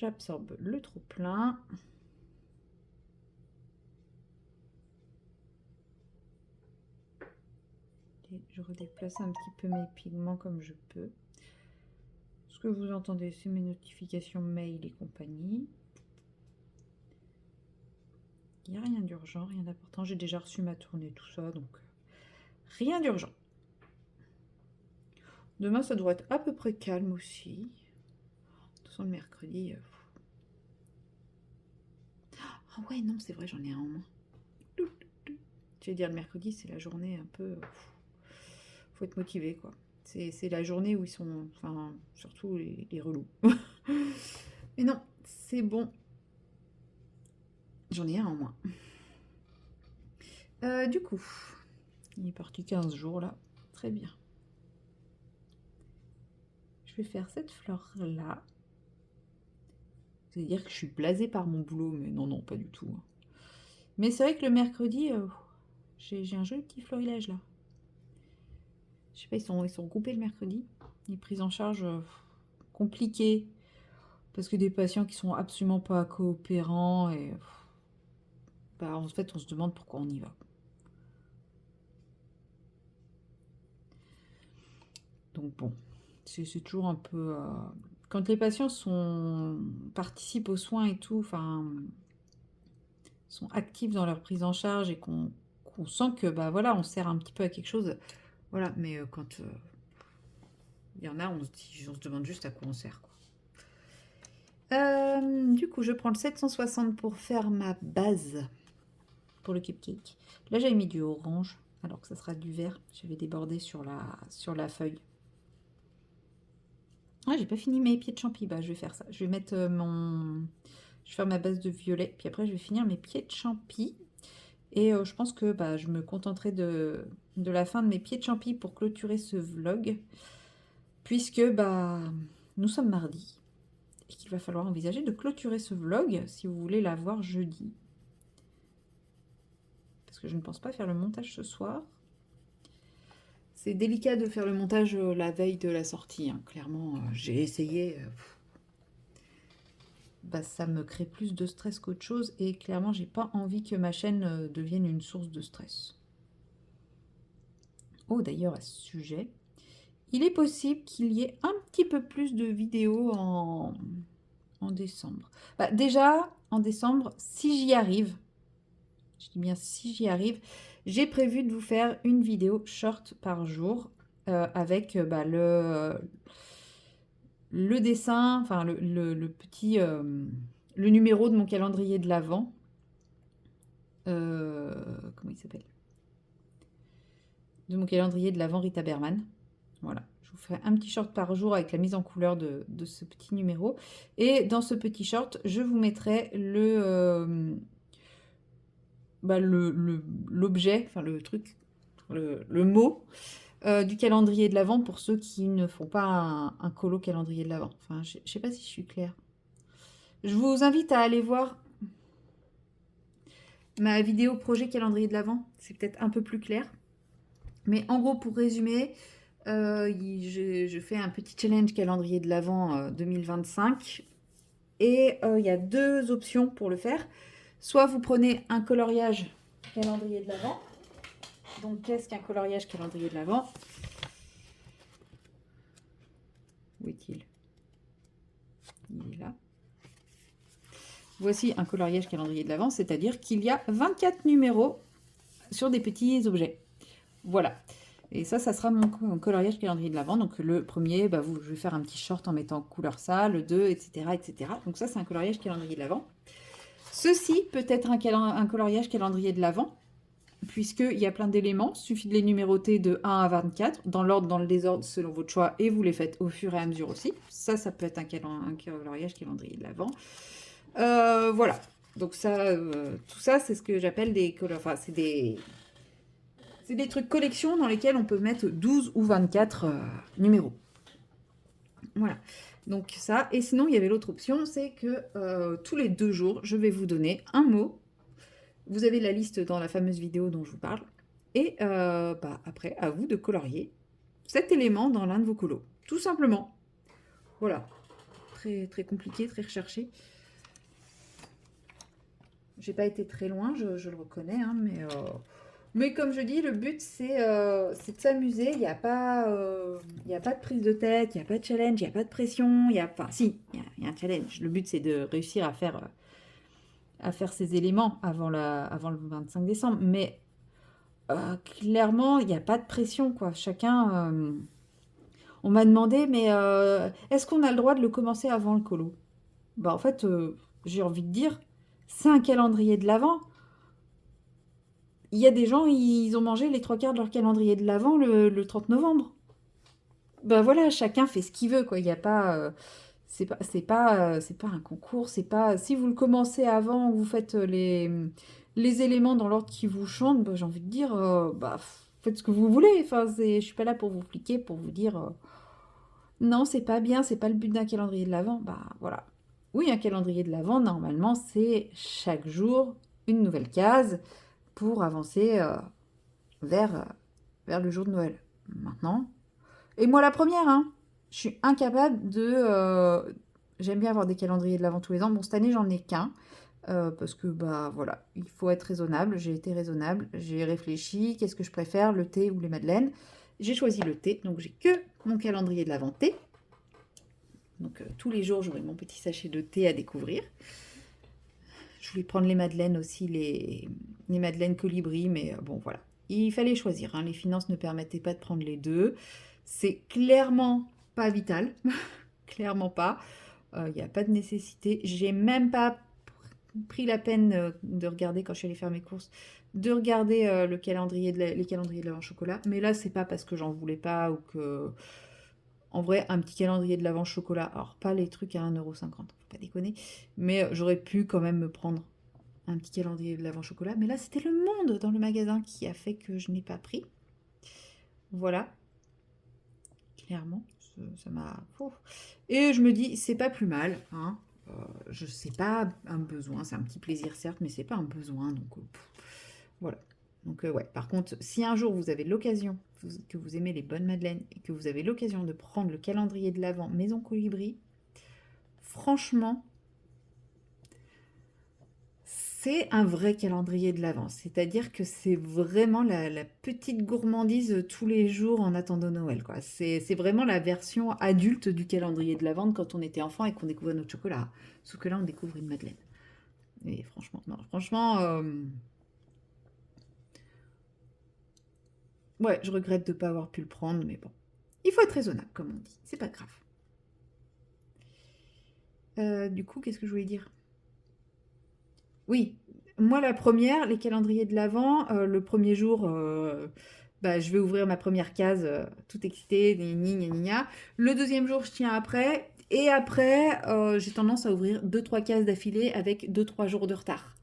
J'absorbe le trop plein. Et je redéplace un petit peu mes pigments comme je peux. Ce que vous entendez, c'est mes notifications mail et compagnie. Il n'y a rien d'urgent, rien d'important. J'ai déjà reçu ma tournée, tout ça, donc rien d'urgent. Demain, ça devrait être à peu près calme aussi. De toute façon, le mercredi... Ah ouais, non, c'est vrai, j'en ai un en moins. Je vais dire, le mercredi, c'est la journée un peu... Faut être motivé, quoi. C'est la journée où ils sont... Enfin, surtout les relous. Mais non, c'est bon. J'en ai un en moins. Du coup, il est parti 15 jours, là. Très bien. Je vais faire cette fleur-là. Vous allez dire que je suis blasée par mon boulot, mais non, non, pas du tout. Hein. Mais c'est vrai que le mercredi, j'ai un joli petit florilège, là. Je sais pas, ils sont groupés le mercredi. Les prises en charge compliquées. Parce que des patients qui sont absolument pas coopérants. Et bah, en fait, on se demande pourquoi on y va. Donc bon, c'est toujours un peu... Quand les patients participent aux soins et tout, enfin, sont actifs dans leur prise en charge et qu'on sent que, bah voilà, on sert un petit peu à quelque chose. Voilà, mais quand il y en a, on se demande juste à quoi on sert, quoi. Du coup, je prends le 760 pour faire ma base pour le cupcake. Là, j'avais mis du orange, alors que ça sera du vert. J'avais débordé sur la feuille. Ah, j'ai pas fini mes pieds de champi. Bah, je vais faire ça. Je vais mettre je vais faire ma base de violet, puis après, je vais finir mes pieds de champi. Et je pense que bah, je me contenterai de la fin de mes pieds de champi pour clôturer ce vlog, puisque bah, nous sommes mardi et qu'il va falloir envisager de clôturer ce vlog si vous voulez la voir jeudi. Parce que je ne pense pas faire le montage ce soir. C'est délicat de faire le montage la veille de la sortie. Hein. Clairement, j'ai essayé. Bah, ça me crée plus de stress qu'autre chose. Et clairement, j'ai pas envie que ma chaîne devienne une source de stress. Oh, d'ailleurs, à ce sujet, il est possible qu'il y ait un petit peu plus de vidéos en décembre. Bah, déjà, en décembre, si j'y arrive, je dis bien si j'y arrive, j'ai prévu de vous faire une vidéo short par jour avec bah, le dessin, enfin le petit, le numéro de mon calendrier de l'Avent. Comment il s'appelle? De mon calendrier de l'Avent Rita Berman. Voilà, je vous ferai un petit short par jour avec la mise en couleur de ce petit numéro. Et dans ce petit short, je vous mettrai l'objet, enfin le truc, le mot du calendrier de l'Avent pour ceux qui ne font pas un colo calendrier de l'Avent. Enfin, je ne sais pas si je suis claire. Je vous invite à aller voir ma vidéo projet calendrier de l'Avent. C'est peut-être un peu plus clair. Mais en gros, pour résumer, je fais un petit challenge calendrier de l'Avent 2025. Et il y a deux options pour le faire. Soit vous prenez un coloriage calendrier de l'Avent. Donc, qu'est-ce qu'un coloriage calendrier de l'Avent? Où est-il? Il est là. Voici un coloriage calendrier de l'Avent, c'est-à-dire qu'il y a 24 numéros sur des petits objets. Voilà. Et ça sera mon coloriage calendrier de l'Avent. Donc le premier, bah, je vais faire un petit short en mettant couleur ça, le 2, etc. etc. Donc ça, c'est un coloriage calendrier de l'Avent. Ceci peut être un coloriage calendrier de l'Avent, puisqu'il y a plein d'éléments. Il suffit de les numéroter de 1 à 24, dans l'ordre, dans le désordre, selon votre choix, et vous les faites au fur et à mesure aussi. Ça peut être un coloriage calendrier de l'Avent. Voilà. Donc ça, tout ça, c'est ce que j'appelle des coloriages. Enfin, c'est des trucs collection dans lesquels on peut mettre 12 ou 24 numéros. Voilà. Donc ça. Et sinon, il y avait l'autre option, c'est que tous les 2 jours, je vais vous donner un mot. Vous avez la liste dans la fameuse vidéo dont je vous parle. Et après, à vous de colorier cet élément dans l'un de vos colos. Tout simplement. Voilà. Très, très compliqué, très recherché. J'ai pas été très loin, je le reconnais, hein, mais comme je dis, le but c'est de s'amuser. Il n'y a pas de prise de tête, il n'y a pas de challenge, il n'y a pas de pression. Enfin, si, il y a un challenge. Le but c'est de réussir à faire ces éléments avant le 25 décembre. Mais clairement, il n'y a pas de pression, quoi. Chacun. On m'a demandé, mais est-ce qu'on a le droit de le commencer avant le colo? Bah, en fait, j'ai envie de dire, c'est un calendrier de l'Avent. Il y a des gens, ils ont mangé les 3/4 de leur calendrier de l'Avent le 30 novembre. Ben voilà, chacun fait ce qu'il veut, quoi. Il n'y a pas... c'est pas un concours, c'est pas... Si vous le commencez avant, vous faites les éléments dans l'ordre qui vous chante, ben, j'ai envie de dire, faites ce que vous voulez. Enfin, je suis pas là pour vous fliquer, pour vous dire... non, c'est pas bien, c'est pas le but d'un calendrier de l'Avent. Bah voilà. Oui, un calendrier de l'Avent, normalement, c'est chaque jour une nouvelle case pour avancer vers le jour de Noël. Maintenant. Et moi, la première, hein, je suis incapable de. J'aime bien avoir des calendriers de l'Avent tous les ans. Bon, cette année, j'en ai qu'un. Parce que, bah voilà, il faut être raisonnable. J'ai été raisonnable. J'ai réfléchi. Qu'est-ce que je préfère, le thé ou les madeleines? J'ai choisi le thé. Donc, j'ai que mon calendrier de l'Avent thé. Donc, tous les jours, j'aurai mon petit sachet de thé à découvrir. Je voulais prendre les madeleines aussi, les madeleines colibri, mais bon, voilà. Il fallait choisir, hein. Les finances ne permettaient pas de prendre les deux. C'est clairement pas vital. Clairement pas. Il n'y a pas de nécessité. J'ai même pas pris la peine de regarder, quand je suis allée faire mes courses, de regarder les calendriers de l'Avent chocolat. Mais là, c'est pas parce que j'en voulais pas ou que... En vrai, un petit calendrier de l'Avent chocolat, alors pas les trucs à 1,50€, faut pas déconner, mais j'aurais pu quand même me prendre un petit calendrier de l'Avent chocolat. Mais là, c'était le monde dans le magasin qui a fait que je n'ai pas pris. Voilà. Clairement, ça m'a... Et je me dis, c'est pas plus mal, hein. Je sais pas un besoin, c'est un petit plaisir certes, mais c'est pas un besoin, donc voilà. Donc ouais, par contre, si un jour vous avez l'occasion, que vous aimez les bonnes madeleines, et que vous avez l'occasion de prendre le calendrier de l'Avent Maison Colibri, franchement, c'est un vrai calendrier de l'Avent. C'est-à-dire que c'est vraiment la petite gourmandise tous les jours en attendant Noël, quoi. C'est vraiment la version adulte du calendrier de l'Avent quand on était enfant et qu'on découvrait notre chocolat. Sauf que là, on découvre une madeleine. Et franchement, non, franchement... ouais, je regrette de ne pas avoir pu le prendre, mais bon. Il faut être raisonnable, comme on dit. C'est pas grave. Du coup, qu'est-ce que je voulais dire? Oui, moi la première, les calendriers de l'Avent, le premier jour, je vais ouvrir ma première case, toute excitée, gna gna. Le deuxième jour, je tiens après. Et après, j'ai tendance à ouvrir 2-3 cases d'affilée avec 2-3 jours de retard.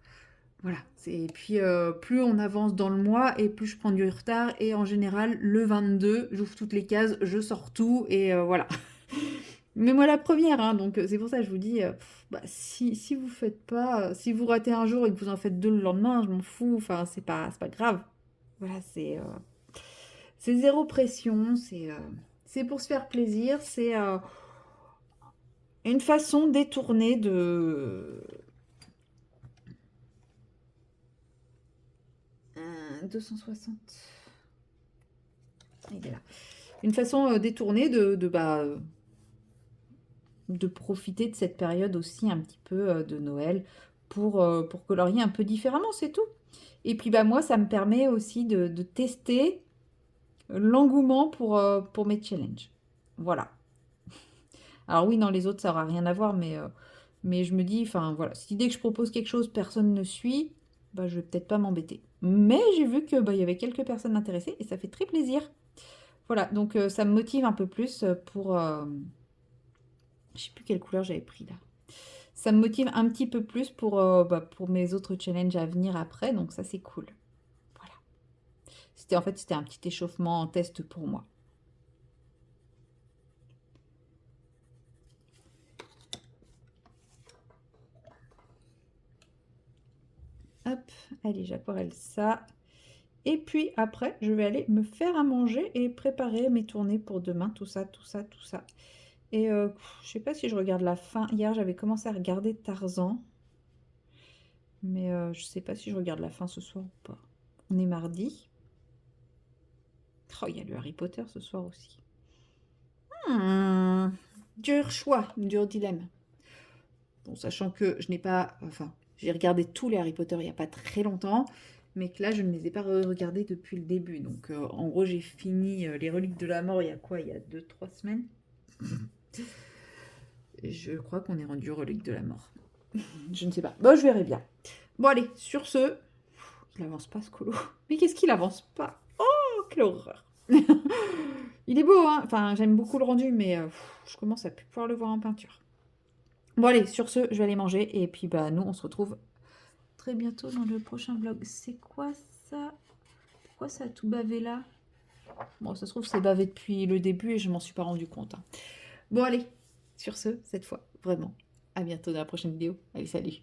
Voilà. Et puis, plus on avance dans le mois et plus je prends du retard. Et en général, le 22, j'ouvre toutes les cases, je sors tout et voilà. Mais moi la première, hein, donc c'est pour ça que je vous dis, si vous faites pas, si vous ratez un jour et que vous en faites 2 le lendemain, je m'en fous, enfin c'est pas grave. Voilà, c'est zéro pression, c'est pour se faire plaisir, c'est une façon détournée de 260. Il est là. Une façon détournée de profiter de cette période aussi un petit peu de Noël pour colorier un peu différemment, c'est tout. Et puis bah moi, ça me permet aussi de tester l'engouement pour mes challenges. Voilà. Alors oui, non, les autres, ça n'aura rien à voir, mais je me dis, enfin voilà, si dès que je propose quelque chose, personne ne suit, bah je vais peut-être pas m'embêter. Mais j'ai vu que bah, il y avait quelques personnes intéressées et ça fait très plaisir. Voilà, donc ça me motive un peu plus pour... je sais plus quelle couleur j'avais pris là. Ça me motive un petit peu plus pour mes autres challenges à venir après, donc ça c'est cool. Voilà. C'était un petit échauffement en test pour moi. Hop, allez, j'aquarelle ça. Et puis après, je vais aller me faire à manger et préparer mes tournées pour demain, tout ça, tout ça, tout ça. Et je sais pas si je regarde la fin. Hier, j'avais commencé à regarder Tarzan. Mais je sais pas si je regarde la fin ce soir ou pas. On est mardi. Oh, il y a le Harry Potter ce soir aussi. Dur choix, dur dilemme. Bon, sachant que je n'ai pas... Enfin, j'ai regardé tous les Harry Potter il n'y a pas très longtemps, mais que là, je ne les ai pas regardés depuis le début. Donc, en gros, j'ai fini les Reliques de la Mort il y a quoi? Il y a 2-3 semaines. Je crois qu'on est rendu aux Reliques de la Mort. Je ne sais pas. Bon, je verrai bien. Bon, allez, sur ce... Il avance pas, ce colo. Mais qu'est-ce qu'il avance pas? Oh, quelle horreur. Il est beau, hein. Enfin, j'aime beaucoup le rendu, mais je commence à plus pouvoir le voir en peinture. Bon, allez, sur ce, je vais aller manger. Et puis, bah, nous, on se retrouve très bientôt dans le prochain vlog. C'est quoi ça? Pourquoi ça a tout bavé là? Bon, ça se trouve, c'est bavé depuis le début et je m'en suis pas rendu compte, hein. Bon, allez, sur ce, cette fois, vraiment. À bientôt dans la prochaine vidéo. Allez, salut.